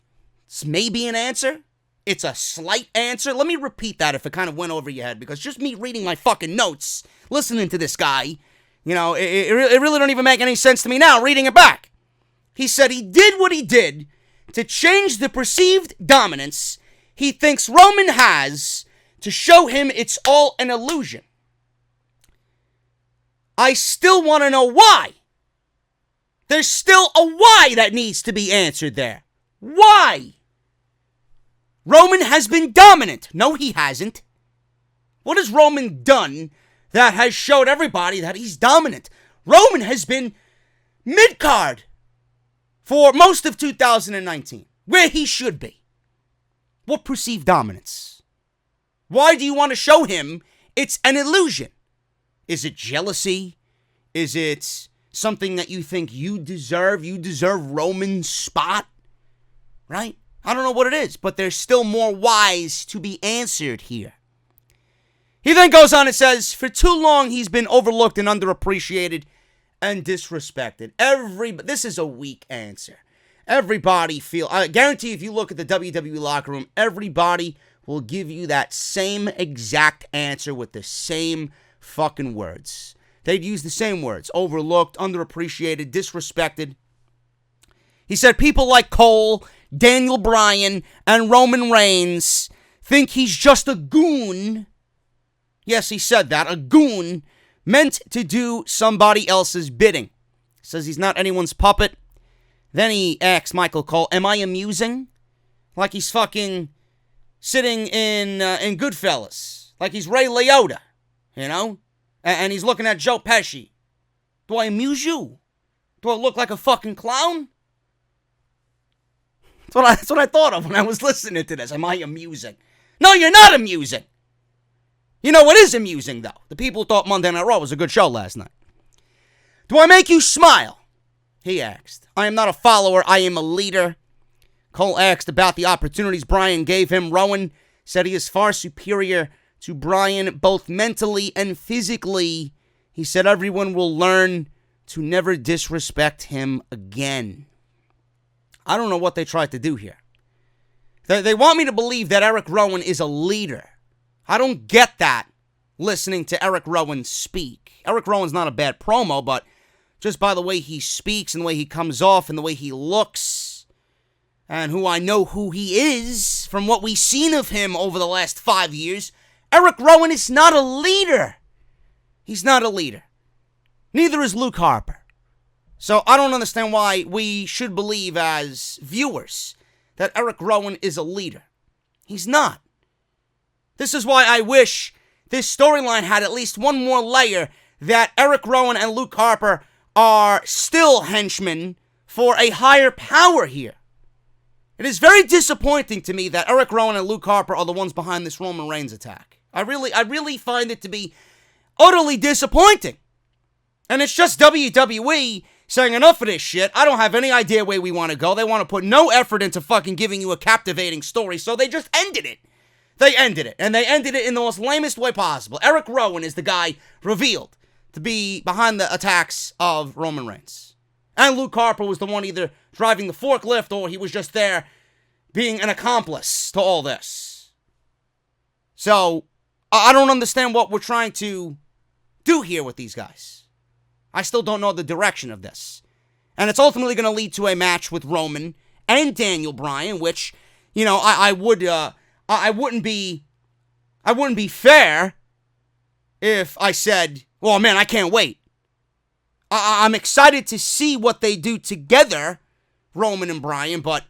It's maybe an answer. It's a slight answer. Let me repeat that if it kind of went over your head, because just me reading my fucking notes, listening to this guy, it really don't even make any sense to me now, reading it back. He said he did what he did to change the perceived dominance he thinks Roman has to show him it's all an illusion. I still want to know why. There's still a why that needs to be answered there. Why? Roman has been dominant. No, he hasn't. What has Roman done that has showed everybody that he's dominant? Roman has been mid-card for most of 2019, where he should be. What perceived dominance? Why do you want to show him it's an illusion? Is it jealousy? Is it something that you think you deserve? You deserve Roman's spot? Right? I don't know what it is, but there's still more whys to be answered here. He then goes on and says, for too long he's been overlooked and underappreciated, and disrespected. This is a weak answer. Everybody I guarantee if you look at the WWE locker room, everybody will give you that same exact answer with the same fucking words. They'd use the same words. Overlooked, underappreciated, disrespected. He said people like Cole, Daniel Bryan, and Roman Reigns think he's just a goon. Yes, he said that. A goon meant to do somebody else's bidding. Says he's not anyone's puppet. Then he asks Michael Cole, am I amusing? Like he's fucking sitting in Goodfellas. Like he's Ray Liotta, you know? And he's looking at Joe Pesci. Do I amuse you? Do I look like a fucking clown? That's what I thought of when I was listening to this. Am I amusing? No, you're not amusing. You know what is amusing, though? The people thought Monday Night Raw was a good show last night. Do I make you smile? He asked. I am not a follower. I am a leader. Cole asked about the opportunities Bryan gave him. Rowan said he is far superior to Bryan, both mentally and physically. He said everyone will learn to never disrespect him again. I don't know what they tried to do here. They want me to believe that Erick Rowan is a leader. I don't get that listening to Erick Rowan speak. Erick Rowan's not a bad promo, but just by the way he speaks and the way he comes off and the way he looks and who I know who he is from what we've seen of him over the last 5 years, Erick Rowan is not a leader. He's not a leader. Neither is Luke Harper. So I don't understand why we should believe as viewers that Erick Rowan is a leader. He's not. This is why I wish this storyline had at least one more layer that Erick Rowan and Luke Harper are still henchmen for a higher power here. It is very disappointing to me that Erick Rowan and Luke Harper are the ones behind this Roman Reigns attack. I really find it to be utterly disappointing. And it's just WWE saying enough of this shit. I don't have any idea where we want to go. They want to put no effort into fucking giving you a captivating story, so they just ended it. They ended it, and they ended it in the most lamest way possible. Erick Rowan is the guy revealed to be behind the attacks of Roman Reigns. And Luke Harper was the one either driving the forklift or he was just there being an accomplice to all this. So, I don't understand what we're trying to do here with these guys. I still don't know the direction of this. And it's ultimately going to lead to a match with Roman and Daniel Bryan, which, you know, I wouldn't be fair if I said, well, man, I can't wait. I'm excited to see what they do together, Roman and Bryan, but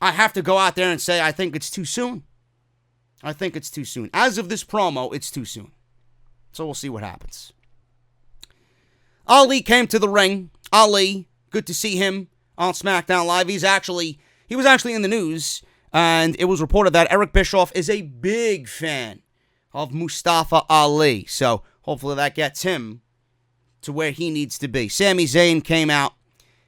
I have to go out there and say I think it's too soon. I think it's too soon. As of this promo, it's too soon. So we'll see what happens. Ali came to the ring. Ali, good to see him on SmackDown Live. He was actually in the news, and it was reported that Eric Bischoff is a big fan of Mustafa Ali. So hopefully that gets him to where he needs to be. Sami Zayn came out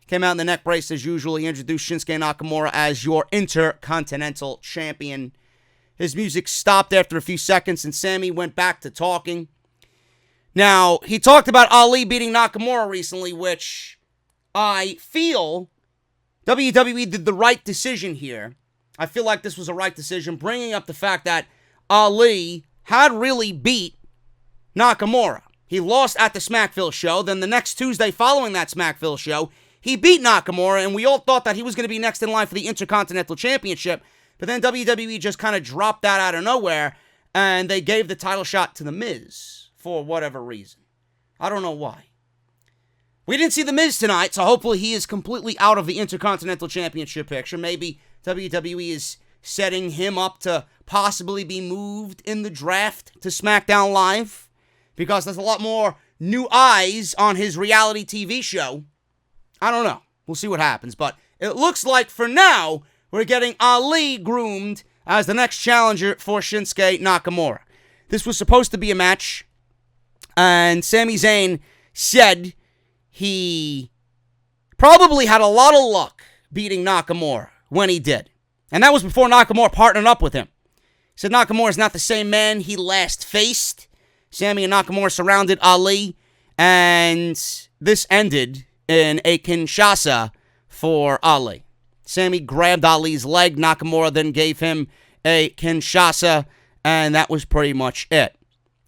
in the neck brace as usual. He introduced Shinsuke Nakamura as your Intercontinental Champion. His music stopped after a few seconds, and Sami went back to talking. Now, he talked about Ali beating Nakamura recently, which I feel WWE did the right decision here. I feel like this was a right decision, bringing up the fact that Ali had really beat Nakamura. He lost at the Smackville show. Then the next Tuesday following that Smackville show, he beat Nakamura, and we all thought that he was going to be next in line for the Intercontinental Championship. But then WWE just kind of dropped that out of nowhere, and they gave the title shot to The Miz for whatever reason. I don't know why. We didn't see The Miz tonight, so hopefully he is completely out of the Intercontinental Championship picture. Maybe WWE is setting him up to possibly be moved in the draft to SmackDown Live, because there's a lot more new eyes on his reality TV show. I don't know. We'll see what happens. But it looks like for now, we're getting Ali groomed as the next challenger for Shinsuke Nakamura. This was supposed to be a match, and Sami Zayn said he probably had a lot of luck beating Nakamura when he did. And that was before Nakamura partnered up with him. He said Nakamura is not the same man he last faced. Sami and Nakamura surrounded Ali, And this ended in a Kinshasa for Ali. Sami grabbed Ali's leg. Nakamura then gave him a Kinshasa, and that was pretty much it.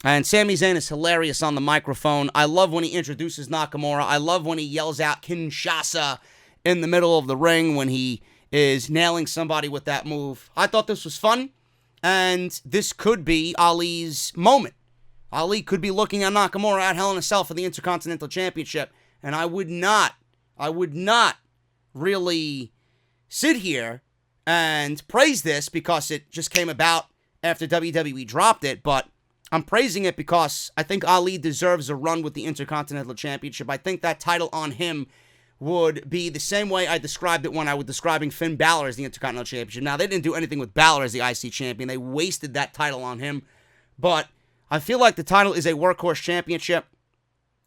And Sami Zayn is hilarious on the microphone. I love when he introduces Nakamura. I love when he yells out Kinshasa in the middle of the ring when he is nailing somebody with that move. I thought this was fun, and this could be Ali's moment. Ali could be looking at Nakamura at Hell in a Cell for the Intercontinental Championship, and I would not really sit here and praise this because it just came about after WWE dropped it, but I'm praising it because I think Ali deserves a run with the Intercontinental Championship. I think that title on him would be the same way I described it when I was describing Finn Balor as the Intercontinental Championship. Now, they didn't do anything with Balor as the IC Champion. They wasted that title on him, but I feel like the title is a workhorse championship,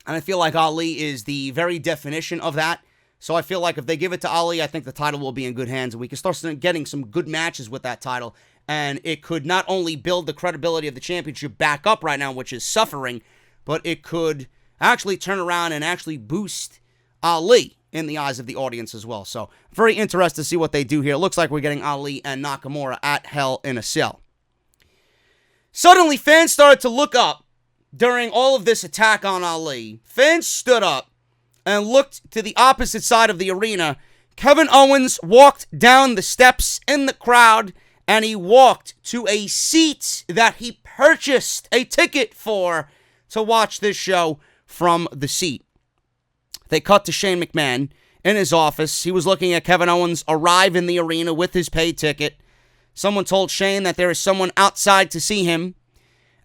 and I feel like Ali is the very definition of that. So I feel like if they give it to Ali, I think the title will be in good hands, and we can start getting some good matches with that title, and it could not only build the credibility of the championship back up right now, which is suffering, but it could actually turn around and actually boost Ali in the eyes of the audience as well. So very interested to see what they do here. It looks like we're getting Ali and Nakamura at Hell in a Cell. Suddenly, fans started to look up during all of this attack on Ali. Fans stood up and looked to the opposite side of the arena. Kevin Owens walked down the steps in the crowd, and he walked to a seat that he purchased a ticket for to watch this show from the seat. They cut to Shane McMahon in his office. He was looking at Kevin Owens arrive in the arena with his paid ticket. Someone told Shane that there is someone outside to see him.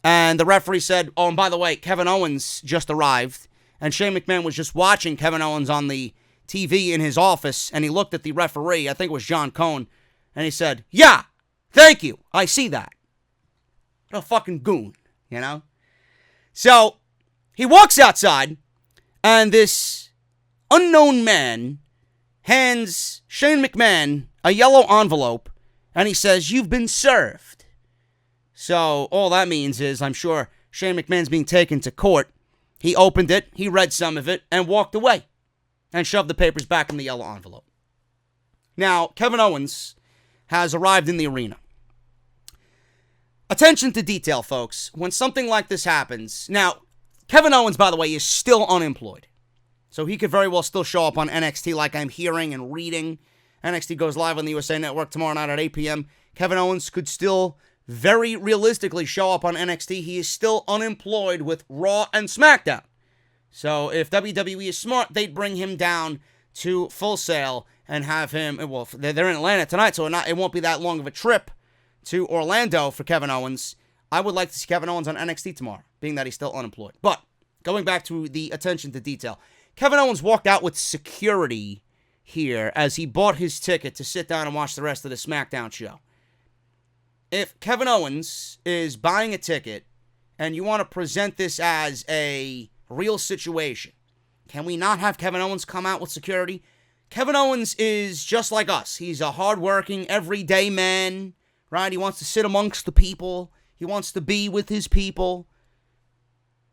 And the referee said, oh, and by the way, Kevin Owens just arrived. And Shane McMahon was just watching Kevin Owens on the TV in his office. And he looked at the referee, I think it was John Cone. And he said, yeah, thank you. I see that. What a fucking goon, you know? So he walks outside. And this unknown man hands Shane McMahon a yellow envelope. And he says, you've been served. So all that means is, I'm sure Shane McMahon's being taken to court. He opened it, he read some of it, and walked away. And shoved the papers back in the yellow envelope. Now, Kevin Owens has arrived in the arena. Attention to detail, folks. When something like this happens... Now, Kevin Owens, by the way, is still unemployed. So he could very well still show up on NXT like I'm hearing and reading. NXT goes live on the USA Network tomorrow night at 8 p.m. Kevin Owens could still very realistically show up on NXT. He is still unemployed with Raw and Smackdown. So if WWE is smart, they'd bring him down to Full Sail and have him... Well, they're in Atlanta tonight, so it won't be that long of a trip to Orlando for Kevin Owens. I would like to see Kevin Owens on NXT tomorrow, being that he's still unemployed. But going back to the attention to detail, Kevin Owens walked out with security here as he bought his ticket to sit down and watch the rest of the SmackDown show. If Kevin Owens is buying a ticket and you want to present this as a real situation, can we not have Kevin Owens come out with security? Kevin Owens is just like us. He's a hardworking, everyday man, right? He wants to sit amongst the people. He wants to be with his people.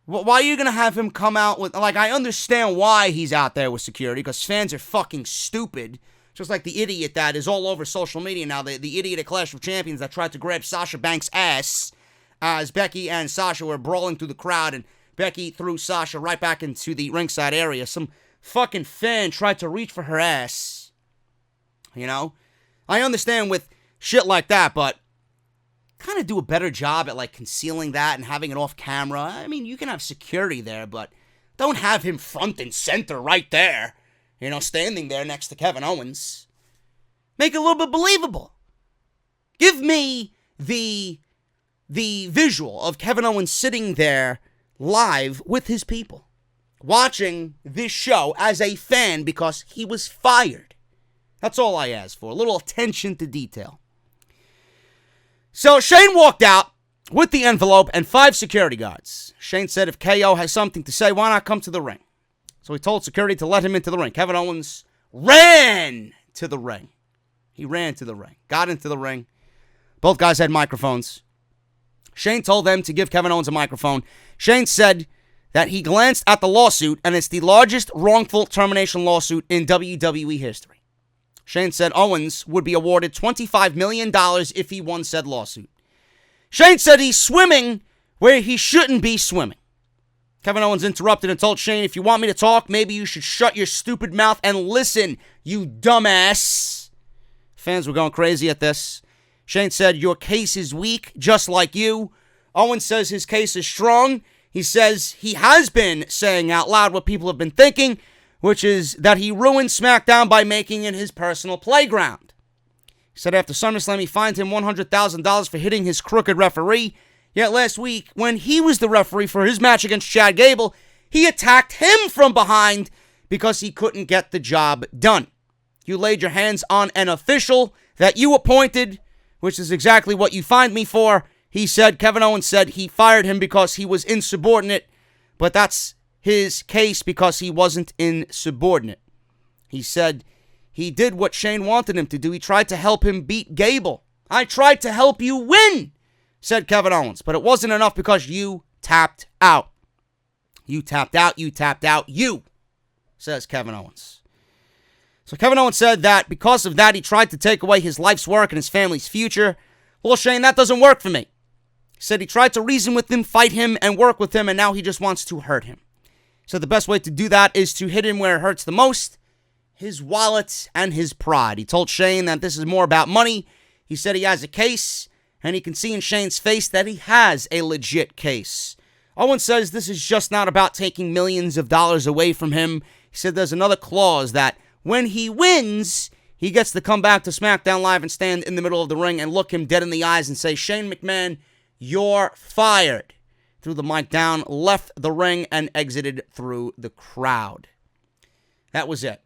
Why are you going to have him come out with... Like, I understand why he's out there with security, because fans are fucking stupid. Just like the idiot that is all over social media now, the idiot at Clash of Champions that tried to grab Sasha Banks' ass as Becky and Sasha were brawling through the crowd, and Becky threw Sasha right back into the ringside area. Some fucking fan tried to reach for her ass. You know? I understand with shit like that, but kind of do a better job at, like, concealing that and having it off camera. I mean, you can have security there, but don't have him front and center right there. You know, standing there next to Kevin Owens. Make it a little bit believable. Give me the visual of Kevin Owens sitting there live with his people, watching this show as a fan because he was fired. That's all I ask for. A little attention to detail. So Shane walked out with the envelope and 5 security guards. Shane said if KO has something to say, why not come to the ring? So he told security to let him into the ring. Kevin Owens ran to the ring. He ran to the ring. Got into the ring. Both guys had microphones. Shane told them to give Kevin Owens a microphone. Shane said that he glanced at the lawsuit, and it's the largest wrongful termination lawsuit in WWE history. Shane said Owens would be awarded $25 million if he won said lawsuit. Shane said he's swimming where he shouldn't be swimming. Kevin Owens interrupted and told Shane, if you want me to talk, maybe you should shut your stupid mouth and listen, you dumbass. Fans were going crazy at this. Shane said, your case is weak, just like you. Owens says his case is strong. He says he has been saying out loud what people have been thinking, which is that he ruined SmackDown by making it his personal playground. He said after SummerSlam, he fined him $100,000 for hitting his crooked referee. Yet last week, when he was the referee for his match against Chad Gable, he attacked him from behind because he couldn't get the job done. You laid your hands on an official that you appointed, which is exactly what you fined me for. He said, Kevin Owens said he fired him because he was insubordinate, but that's his case because he wasn't insubordinate. He said he did what Shane wanted him to do. He tried to help him beat Gable. I tried to help you win, said Kevin Owens, but it wasn't enough because you tapped out. You tapped out, you, says Kevin Owens. So Kevin Owens said that because of that, he tried to take away his life's work and his family's future. Well, Shane, that doesn't work for me. He said he tried to reason with him, fight him, and work with him, and now he just wants to hurt him. So the best way to do that is to hit him where it hurts the most, his wallet and his pride. He told Shane that this is more about money. He said he has a case, and he can see in Shane's face that he has a legit case. Owens says this is just not about taking millions of dollars away from him. He said there's another clause that when he wins, he gets to come back to SmackDown Live and stand in the middle of the ring and look him dead in the eyes and say, Shane McMahon, you're fired. Threw the mic down, left the ring, and exited through the crowd. That was it.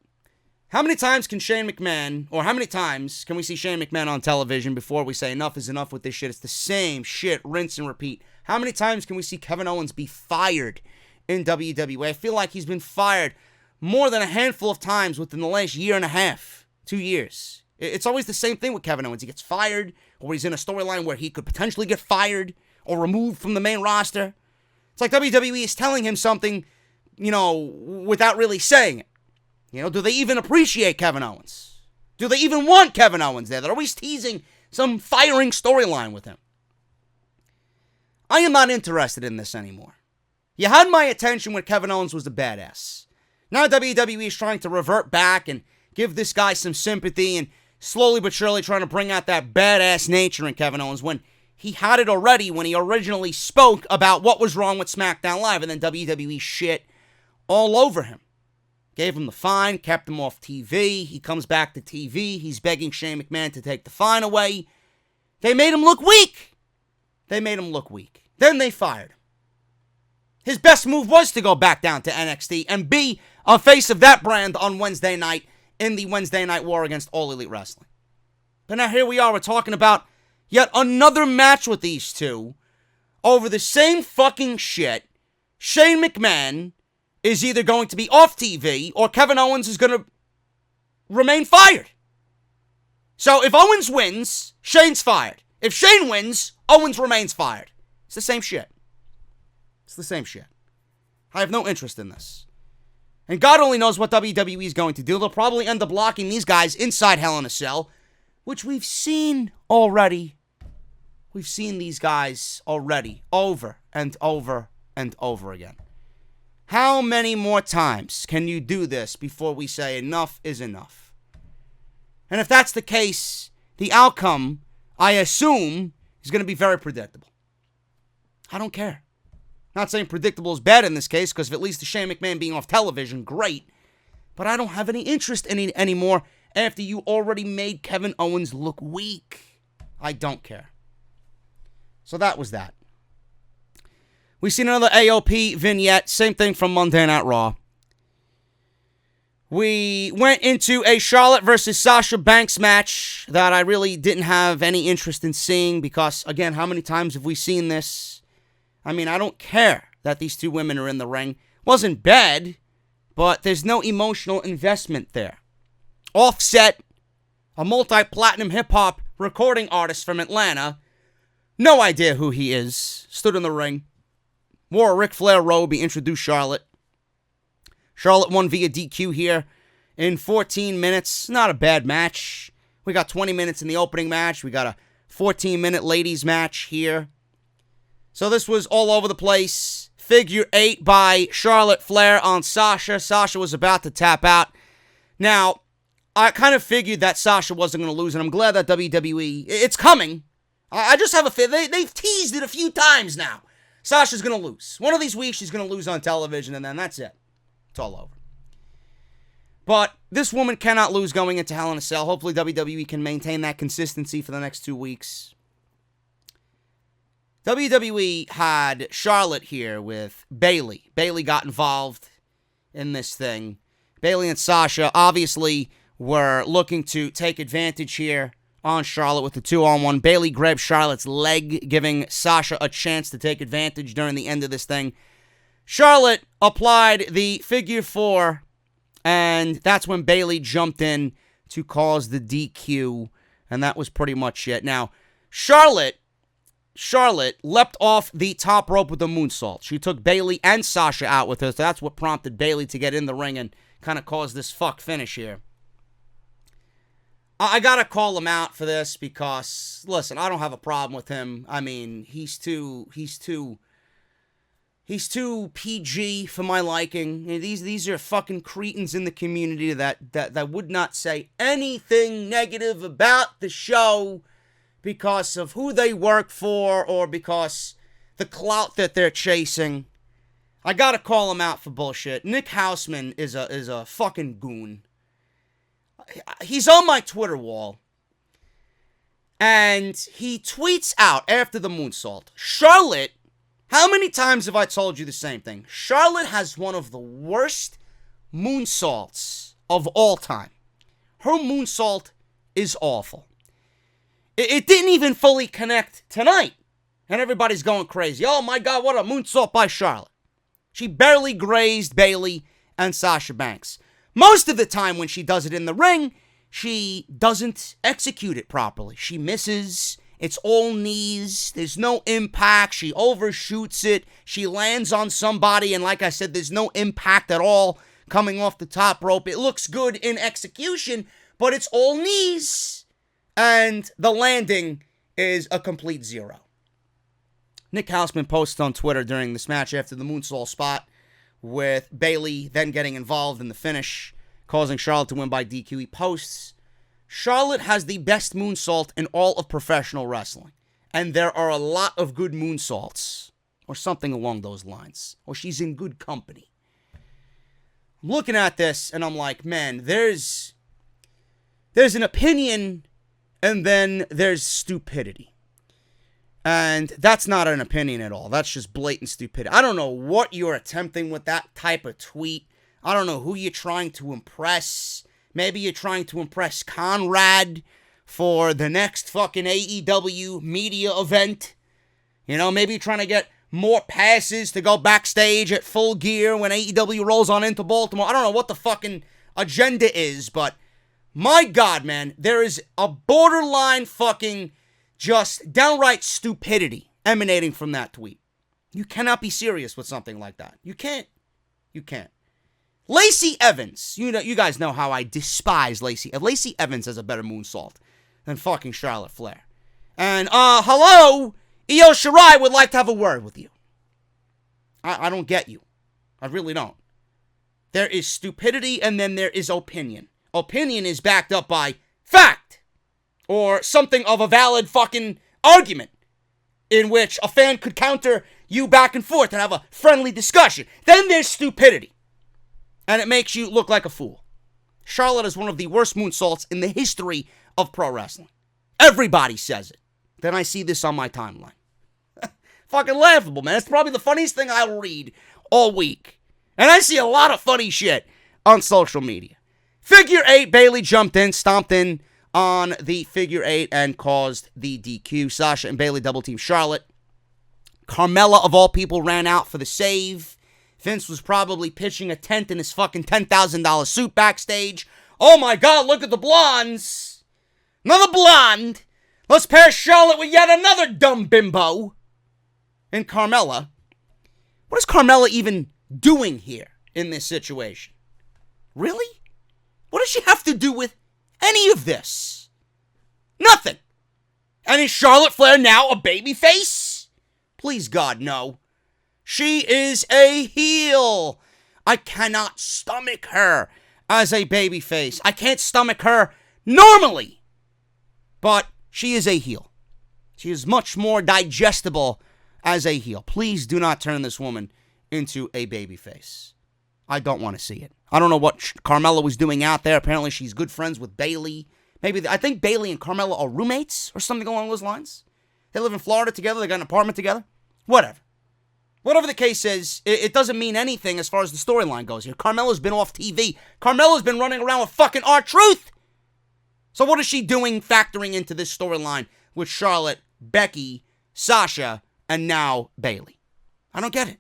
How many times can Shane McMahon, or how many times can we see Shane McMahon on television before we say enough is enough with this shit? It's the same shit, rinse and repeat. How many times can we see Kevin Owens be fired in WWE? I feel like he's been fired more than a handful of times within the last year and a half, 2 years. It's always the same thing with Kevin Owens. He gets fired, or he's in a storyline where he could potentially get fired or removed from the main roster. It's like WWE is telling him something, without really saying it. Do they even appreciate Kevin Owens? Do they even want Kevin Owens there? They're always teasing some firing storyline with him. I am not interested in this anymore. You had my attention when Kevin Owens was a badass. Now WWE is trying to revert back and give this guy some sympathy and slowly but surely trying to bring out that badass nature in Kevin Owens when he had it already when he originally spoke about what was wrong with SmackDown Live, and then WWE shit all over him. Gave him the fine, kept him off TV. He comes back to TV. He's begging Shane McMahon to take the fine away. They made him look weak. Then they fired him. His best move was to go back down to NXT and be a face of that brand on Wednesday night in the Wednesday Night War against All Elite Wrestling. But now here we are, we're talking about yet another match with these two over the same fucking shit. Shane McMahon is either going to be off TV or Kevin Owens is going to remain fired. So if Owens wins, Shane's fired. If Shane wins, Owens remains fired. It's the same shit. I have no interest in this. And God only knows what WWE is going to do. They'll probably end up locking these guys inside Hell in a Cell, which we've seen already. We've seen these guys already over and over and over again. How many more times can you do this before we say enough is enough? And if that's the case, the outcome, I assume, is going to be very predictable. I don't care. Not saying predictable is bad in this case, because if it leads to Shane McMahon being off television, great. But I don't have any interest in it anymore after you already made Kevin Owens look weak. I don't care. So that was that. We've seen another AOP vignette. Same thing from Monday Night Raw. We went into a Charlotte versus Sasha Banks match that I really didn't have any interest in seeing because, again, how many times have we seen this? I mean, I don't care that these two women are in the ring. Wasn't bad, but there's no emotional investment there. Offset, a multi-platinum hip-hop recording artist from Atlanta, no idea who he is, stood in the ring, wore a Ric Flair robe. He introduced Charlotte. Charlotte won via DQ here in 14 minutes. Not a bad match. We got 20 minutes in the opening match. We got a 14-minute ladies match here. So this was all over the place. Figure 8 by Charlotte Flair on Sasha. Sasha was about to tap out. Now, I kind of figured that Sasha wasn't going to lose, and I'm glad that WWE, it's coming. I just have a feeling, they've teased it a few times now. Sasha's going to lose. One of these weeks, she's going to lose on television, and then that's it. It's all over. But this woman cannot lose going into Hell in a Cell. Hopefully WWE can maintain that consistency for the next 2 weeks. WWE had Charlotte here with Bayley. Bayley got involved in this thing. Bayley and Sasha obviously were looking to take advantage here on Charlotte with the 2-on-1. Bayley grabbed Charlotte's leg, giving Sasha a chance to take advantage during the end of this thing. Charlotte applied the figure 4, and that's when Bayley jumped in to cause the DQ, and that was pretty much it. Now, Charlotte leapt off the top rope with a moonsault. She took Bayley and Sasha out with her, so that's what prompted Bayley to get in the ring and kind of cause this fuck finish here. I gotta call him out for this because, listen, I don't have a problem with him. I mean, he's too PG for my liking. These are fucking cretins in the community that would not say anything negative about the show because of who they work for or because the clout that they're chasing. I gotta call him out for bullshit. Nick Houseman is a fucking goon. He's on my Twitter wall. And he tweets out after the moonsault, Charlotte, how many times have I told you the same thing? Charlotte has one of the worst moonsaults of all time. Her moonsault is awful. It didn't even fully connect tonight. And everybody's going crazy. Oh my God, what a moonsault by Charlotte. She barely grazed Bayley and Sasha Banks. Most of the time when she does it in the ring, she doesn't execute it properly. She misses. It's all knees. There's no impact. She overshoots it. She lands on somebody, and like I said, there's no impact at all coming off the top rope. It looks good in execution, but it's all knees, and the landing is a complete zero. Nick Houseman posted on Twitter during this match after the moonsault spot, with Bayley then getting involved in the finish, causing Charlotte to win by DQ. He posts, Charlotte has the best moonsault in all of professional wrestling, and there are a lot of good moonsaults, or something along those lines, or she's in good company. I'm looking at this, and I'm like, man, there's an opinion, and then there's stupidity. And that's not an opinion at all. That's just blatant stupidity. I don't know what you're attempting with that type of tweet. I don't know who you're trying to impress. Maybe you're trying to impress Conrad for the next fucking AEW media event. You know, maybe you're trying to get more passes to go backstage at Full Gear when AEW rolls on into Baltimore. I don't know what the fucking agenda is, but my God, man, there is a borderline fucking just downright stupidity emanating from that tweet. You cannot be serious with something like that. You can't. You can't. Lacey Evans. You know, you guys know how I despise Lacey. Lacey Evans has a better moonsault than fucking Charlotte Flair. And, hello, Io Shirai would like to have a word with you. I don't get you. I really don't. There is stupidity and then there is opinion. Opinion is backed up by fact. Or something of a valid fucking argument in which a fan could counter you back and forth and have a friendly discussion. Then there's stupidity. And it makes you look like a fool. Charlotte is one of the worst moonsaults in the history of pro wrestling. Everybody says it. Then I see this on my timeline. Fucking laughable, man. It's probably the funniest thing I'll read all week. And I see a lot of funny shit on social media. Figure 8, Bayley jumped in, stomped in on the figure 8 and caused the DQ. Sasha and Bayley double team Charlotte. Carmella, of all people, ran out for the save. Vince was probably pitching a tent in his fucking $10,000 suit backstage. Oh my God, look at the blondes. Another blonde. Let's pair Charlotte with yet another dumb bimbo. And Carmella. What is Carmella even doing here in this situation? Really? What does she have to do with any of this? Nothing. And is Charlotte Flair now a babyface? Please, God, no. She is a heel. I cannot stomach her as a babyface. I can't stomach her normally. But she is a heel. She is much more digestible as a heel. Please do not turn this woman into a babyface. I don't want to see it. I don't know what Carmella was doing out there. Apparently she's good friends with Bayley. I think Bayley and Carmella are roommates or something along those lines. They live in Florida together. They got an apartment together. Whatever. Whatever the case is, it doesn't mean anything as far as the storyline goes here. Carmella's been off TV. Carmella's been running around with fucking R-Truth. So what is she doing factoring into this storyline with Charlotte, Becky, Sasha, and now Bayley? I don't get it.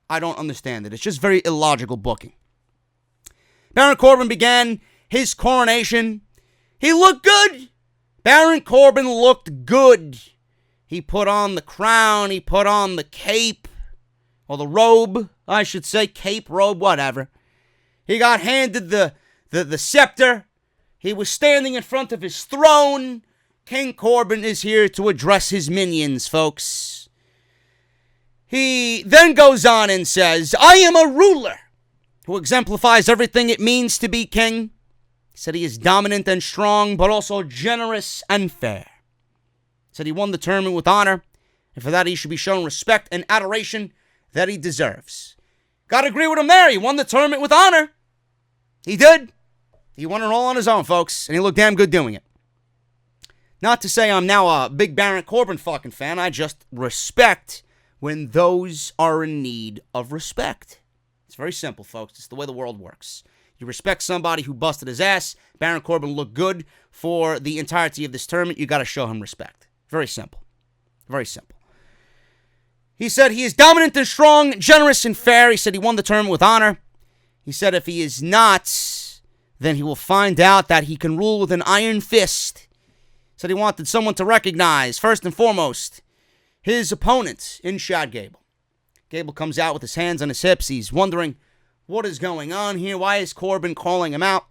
I don't understand it. It's just very illogical booking. Baron Corbin began his coronation. He looked good. Baron Corbin looked good. He put on the crown. He put on the cape. Or the robe, I should say. Cape, robe, whatever. He got handed the scepter. He was standing in front of his throne. King Corbin is here to address his minions, folks. He then goes on and says, I am a ruler who exemplifies everything it means to be king. He said he is dominant and strong, but also generous and fair. He said he won the tournament with honor, and for that he should be shown respect and adoration that he deserves. Gotta agree with him there. He won the tournament with honor. He did. He won it all on his own, folks, and he looked damn good doing it. Not to say I'm now a big Baron Corbin fucking fan. I just respect when those are in need of respect. It's very simple, folks. It's the way the world works. You respect somebody who busted his ass. Baron Corbin looked good for the entirety of this tournament. You got to show him respect. Very simple. Very simple. He said he is dominant and strong, generous and fair. He said he won the tournament with honor. He said if he is not, then he will find out that he can rule with an iron fist. He said he wanted someone to recognize, first and foremost, his opponent in Chad Gable. Gable comes out with his hands on his hips. He's wondering what is going on here. Why is Corbin calling him out?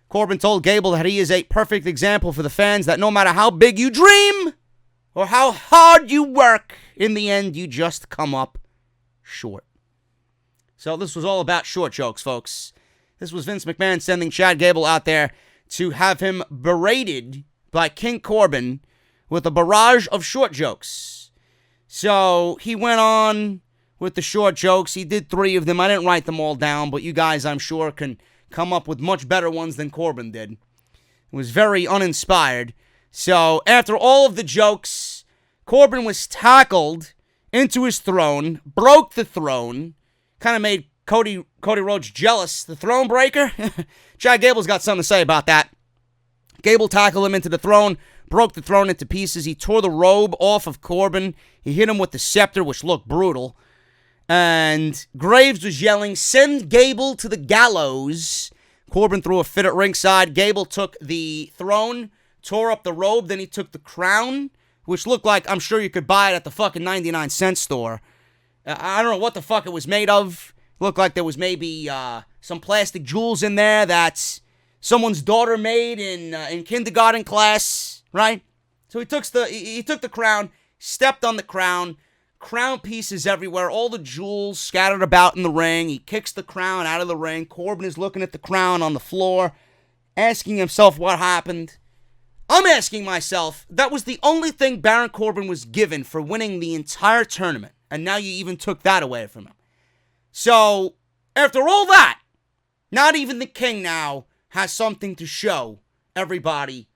Corbin told Gable that he is a perfect example for the fans that no matter how big you dream or how hard you work, in the end, you just come up short. So this was all about short jokes, folks. This was Vince McMahon sending Chad Gable out there to have him berated by King Corbin with a barrage of short jokes. So he went on with the short jokes. He did 3 of them. I didn't write them all down, but you guys, I'm sure, can come up with much better ones than Corbin did. It was very uninspired. So after all of the jokes, Corbin was tackled into his throne, broke the throne, kind of made Cody Rhodes jealous, the throne breaker. Chad Gable's got something to say about that. Gable tackled him into the throne, broke the throne into pieces. He tore the robe off of Corbin. He hit him with the scepter, which looked brutal. And Graves was yelling, send Gable to the gallows. Corbin threw a fit at ringside. Gable took the throne, tore up the robe, then he took the crown, which looked like, I'm sure you could buy it at the fucking 99-cent store. I don't know what the fuck it was made of. It looked like there was maybe some plastic jewels in there that someone's daughter made in kindergarten class, right? So he took the crown, stepped on the crown pieces everywhere, all the jewels scattered about in the ring. He kicks the crown out of the ring. Corbin is looking at the crown on the floor, asking himself what happened. I'm asking myself, that was the only thing Baron Corbin was given for winning the entire tournament, and now you even took that away from him. So, after all that, not even the king now has something to show everybody.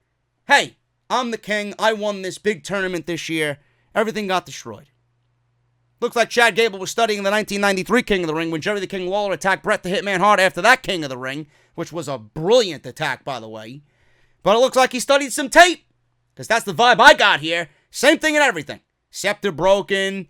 Hey, I'm the king. I won this big tournament this year. Everything got destroyed. Looks like Chad Gable was studying the 1993 King of the Ring when Jerry the King Lawler attacked Bret the Hitman Hart after that King of the Ring, which was a brilliant attack, by the way. But it looks like he studied some tape, because that's the vibe I got here. Same thing and everything. Scepter broken,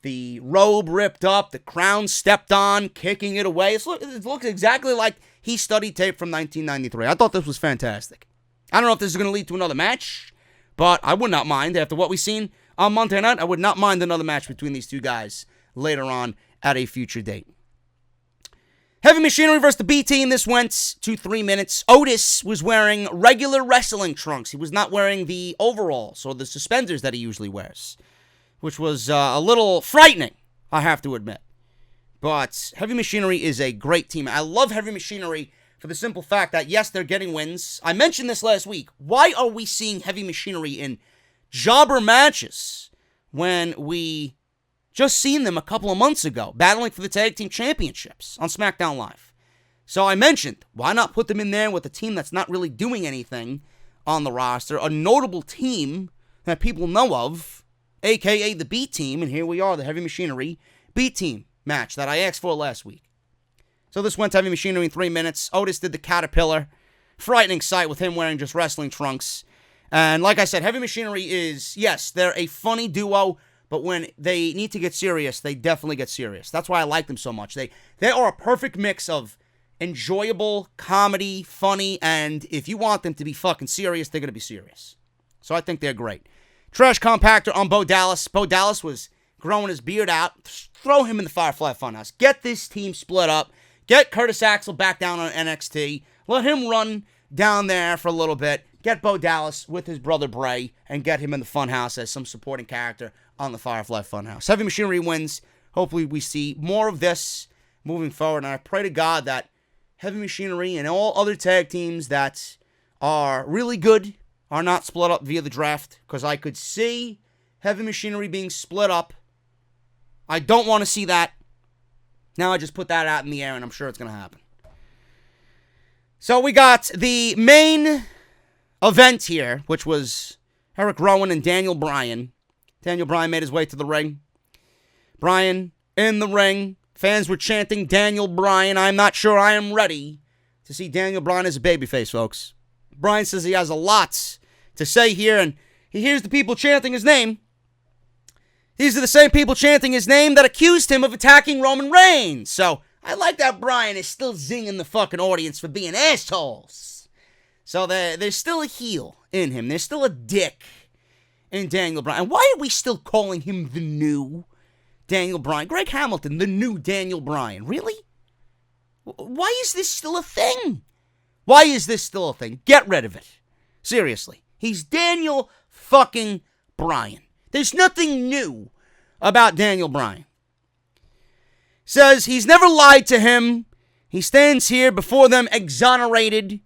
the robe ripped up, the crown stepped on, kicking it away. It looks exactly like he studied tape from 1993. I thought this was fantastic. I don't know if this is going to lead to another match, but I would not mind. After what we've seen on Monday night, I would not mind another match between these two guys. later on at a future date. Heavy Machinery versus the B Team. This went to 3 minutes. Otis was wearing regular wrestling trunks. He was not wearing the overalls or the suspenders that he usually wears, which was a little frightening, I have to admit. But Heavy Machinery is a great team. I love Heavy Machinery for the simple fact that, yes, they're getting wins. I mentioned this last week. Why are we seeing Heavy Machinery in jobber matches when we just seen them a couple of months ago, battling for the Tag Team Championships on SmackDown Live? So I mentioned, why not put them in there with a team that's not really doing anything on the roster, a notable team that people know of, a.k.a. the B Team, and here we are, the Heavy Machinery B Team match that I asked for last week. So this went to Heavy Machinery in 3 minutes. Otis did the Caterpillar. Frightening sight with him wearing just wrestling trunks. And like I said, Heavy Machinery is, yes, they're a funny duo, but when they need to get serious, they definitely get serious. That's why I like them so much. They are a perfect mix of enjoyable, comedy, funny, and if you want them to be fucking serious, they're going to be serious. So I think they're great. Trash Compactor on Bo Dallas. Bo Dallas was growing his beard out. Throw him in the Firefly Funhouse. Get this team split up. Get Curtis Axel back down on NXT. Let him run down there for a little bit. Get Bo Dallas with his brother Bray and get him in the Funhouse as some supporting character on the Firefly Funhouse. Heavy Machinery wins. Hopefully we see more of this moving forward. And I pray to God that Heavy Machinery and all other tag teams that are really good are not split up via the draft, because I could see Heavy Machinery being split up. I don't want to see that. Now I just put that out in the air, and I'm sure it's going to happen. So we got the main event here, which was Erick Rowan and Daniel Bryan. Daniel Bryan made his way to the ring. Bryan in the ring. Fans were chanting Daniel Bryan. I'm not sure I am ready to see Daniel Bryan as a babyface, folks. Bryan says he has a lot to say here, and he hears the people chanting his name. These are the same people chanting his name that accused him of attacking Roman Reigns. So I like that Bryan is still zinging the fucking audience for being assholes. So there's still a heel in him. There's still a dick in Daniel Bryan. Why are we still calling him the new Daniel Bryan? Greg Hamilton, the new Daniel Bryan. Really? Why is this still a thing? Why is this still a thing? Get rid of it. Seriously. He's Daniel fucking Bryan. There's nothing new about Daniel Bryan. Says he's never lied to him. He stands here before them exonerated. He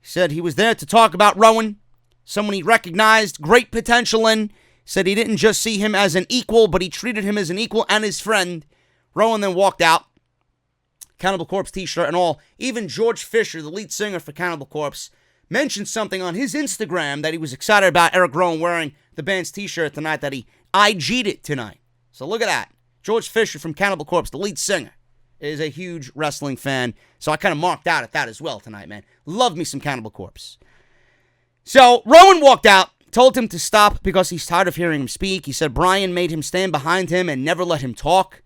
said he was there to talk about Rowan, someone he recognized great potential in. Said he didn't just see him as an equal, but he treated him as an equal and his friend. Rowan then walked out. Cannibal Corpse t-shirt and all. Even George Fisher, the lead singer for Cannibal Corpse, mentioned something on his Instagram that he was excited about Erick Rowan wearing the band's t-shirt tonight, that he IG'd it tonight. So look at that. George Fisher from Cannibal Corpse, the lead singer, is a huge wrestling fan. So I kind of marked out at that as well tonight, man. Love me some Cannibal Corpse. So Rowan walked out, told him to stop because he's tired of hearing him speak. He said Bryan made him stand behind him and never let him talk.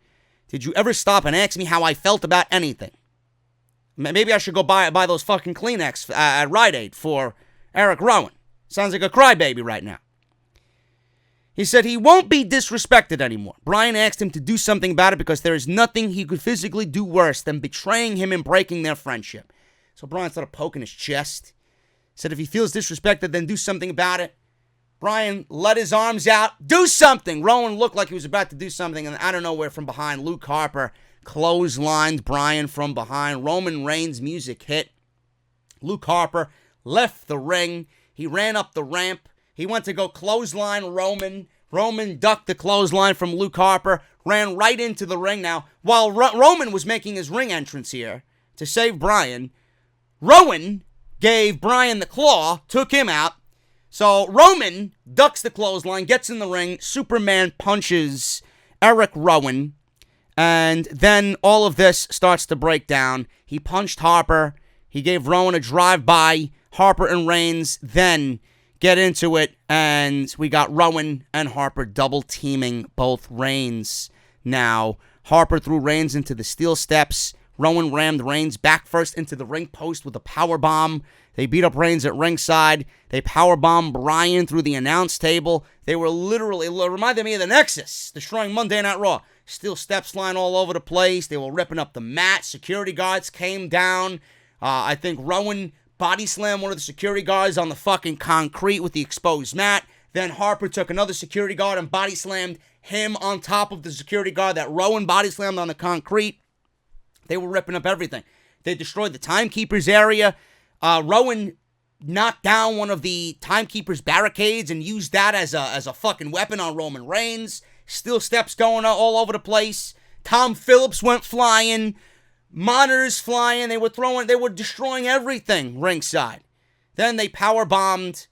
Did you ever stop and ask me how I felt about anything? Maybe I should go buy those fucking Kleenex at Rite Aid for Erick Rowan. Sounds like a crybaby right now. He said he won't be disrespected anymore. Bryan asked him to do something about it because there is nothing he could physically do worse than betraying him and breaking their friendship. So Bryan started poking his chest. Said if he feels disrespected, then do something about it. Bryan let his arms out. Do something! Rowan looked like he was about to do something, and out of nowhere from behind, Luke Harper clotheslined Bryan from behind. Roman Reigns' music hit. Luke Harper left the ring. He ran up the ramp. He went to go clothesline Roman. Roman ducked the clothesline from Luke Harper, ran right into the ring. Now, while Roman was making his ring entrance here to save Bryan, Rowan gave Bryan the claw, took him out. So Roman ducks the clothesline, gets in the ring. Superman punches Erick Rowan. And then all of this starts to break down. He punched Harper. He gave Rowan a drive-by. Harper and Reigns then get into it. And we got Rowan and Harper double-teaming both Reigns. Now, Harper threw Reigns into the steel steps. Rowan rammed Reigns back first into the ring post with a powerbomb. They beat up Reigns at ringside. They powerbombed Bryan through the announce table. They were literally, reminded me of the Nexus, destroying Monday Night Raw. Steel steps flying all over the place. They were ripping up the mat. Security guards came down. I think Rowan body slammed one of the security guards on the fucking concrete with the exposed mat. Then Harper took another security guard and body slammed him on top of the security guard that Rowan body slammed on the concrete. They were ripping up everything. They destroyed the timekeeper's area. Rowan knocked down one of the timekeeper's barricades and used that as a fucking weapon on Roman Reigns. Steel steps going all over the place. Tom Phillips went flying. Monitors flying. They were destroying everything ringside. Then they powerbombed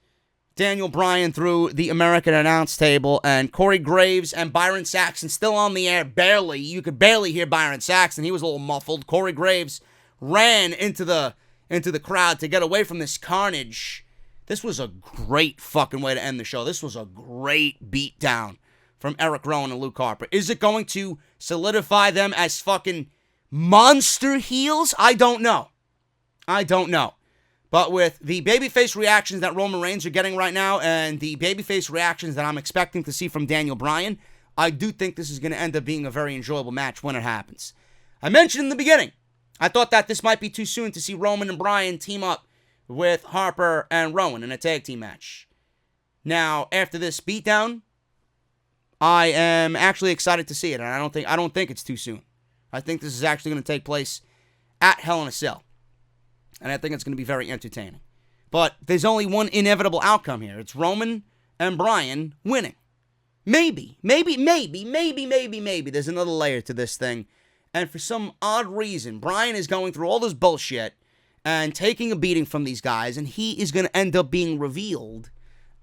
Daniel Bryan through the American announce table, and Corey Graves and Byron Saxton still on the air, barely. You could barely hear Byron Saxton. He was a little muffled. Corey Graves ran into the crowd to get away from this carnage. This was a great fucking way to end the show. This was a great beatdown from Erick Rowan and Luke Harper. Is it going to solidify them as fucking monster heels? I don't know. But with the babyface reactions that Roman Reigns are getting right now and the babyface reactions that I'm expecting to see from Daniel Bryan, I do think this is going to end up being a very enjoyable match when it happens. I mentioned in the beginning, I thought that this might be too soon to see Roman and Bryan team up with Harper and Rowan in a tag team match. Now, after this beatdown, I am actually excited to see it, and I don't think it's too soon. I think this is actually going to take place at Hell in a Cell, and I think it's going to be very entertaining. But there's only one inevitable outcome here. It's Roman and Bryan winning. Maybe. There's another layer to this thing. And for some odd reason, Bryan is going through all this bullshit and taking a beating from these guys, and he is going to end up being revealed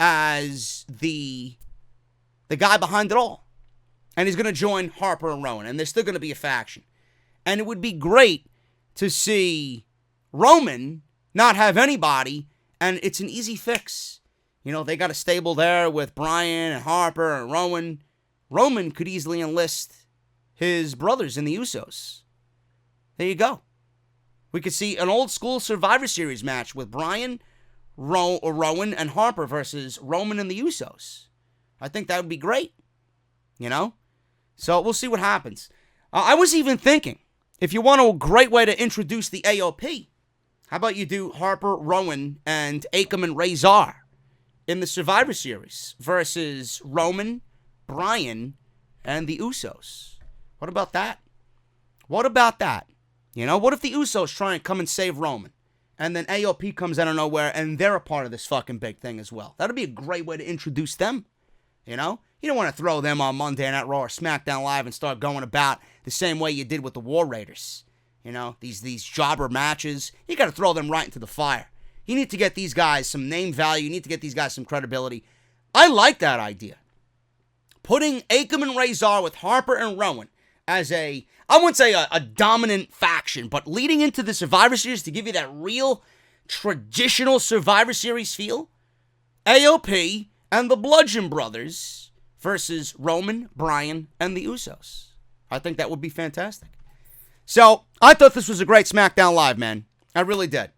as the guy behind it all. And he's going to join Harper and Rowan, and there's still going to be a faction. And it would be great to see Roman not have anybody, and it's an easy fix. You know, they got a stable there with Bryan and Harper and Rowan. Roman could easily enlist his brothers in the Usos. There you go. We could see an old school Survivor Series match with Bryan, Rowan, and Harper versus Roman and the Usos. I think that would be great. You know? So we'll see what happens. I was even thinking, if you want a great way to introduce the AOP, how about you do Harper, Rowan, and Akam and Razor in the Survivor Series versus Roman, Bryan, and the Usos? What about that? You know, what if the Usos try and come and save Roman, and then AOP comes out of nowhere, and they're a part of this fucking big thing as well? That'd be a great way to introduce them, you know? You don't want to throw them on Monday Night Raw or SmackDown Live and start going about the same way you did with the War Raiders. You know, these jobber matches. You got to throw them right into the fire. You need to get these guys some name value. You need to get these guys some credibility. I like that idea. Putting Akam and Razor with Harper and Rowan as I wouldn't say a dominant faction, but leading into the Survivor Series to give you that real traditional Survivor Series feel. AOP and the Bludgeon Brothers versus Roman, Bryan, and the Usos. I think that would be fantastic. So, I thought this was a great SmackDown Live, man. I really did.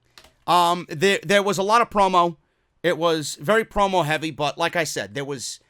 There was a lot of promo. It was very promo heavy, but like I said, there was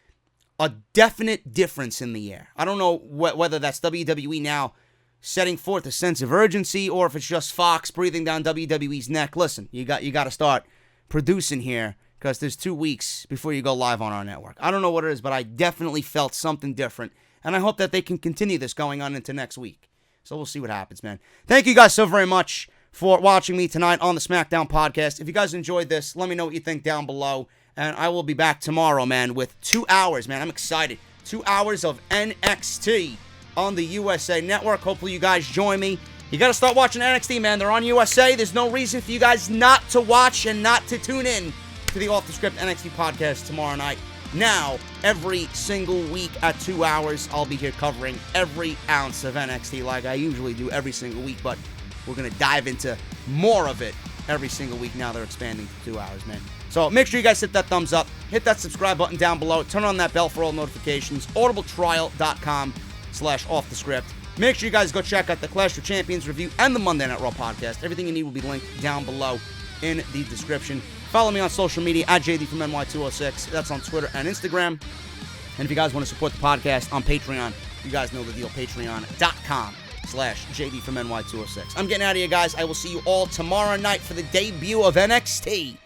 a definite difference in the air. I don't know whether that's WWE now setting forth a sense of urgency or if it's just Fox breathing down WWE's neck. Listen, you got to start producing here because there's 2 weeks before you go live on our network. I don't know what it is, but I definitely felt something different, and I hope that they can continue this going on into next week. So we'll see what happens, man. Thank you guys so very much for watching me tonight on the SmackDown podcast. If you guys enjoyed this, let me know what you think down below. And I will be back tomorrow, man, with 2 hours, man. I'm excited. 2 hours of NXT on the USA Network. Hopefully you guys join me. You got to start watching NXT, man. They're on USA. There's no reason for you guys not to watch and not to tune in to the Off the Script NXT podcast tomorrow night. Now, every single week at 2 hours, I'll be here covering every ounce of NXT like I usually do every single week, but we're going to dive into more of it every single week. Now they're expanding to 2 hours, man. So make sure you guys hit that thumbs up, hit that subscribe button down below, turn on that bell for all notifications, audibletrial.com/offthescript. Make sure you guys go check out the Clash of Champions review and the Monday Night Raw podcast. Everything you need will be linked down below in the description. Follow me on social media at JD from NY206. That's on Twitter and Instagram. And if you guys want to support the podcast on Patreon, you guys know the deal, patreon.com/JD from NY206. I'm getting out of here, guys. I will see you all tomorrow night for the debut of NXT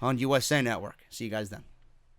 on USA Network. See you guys then.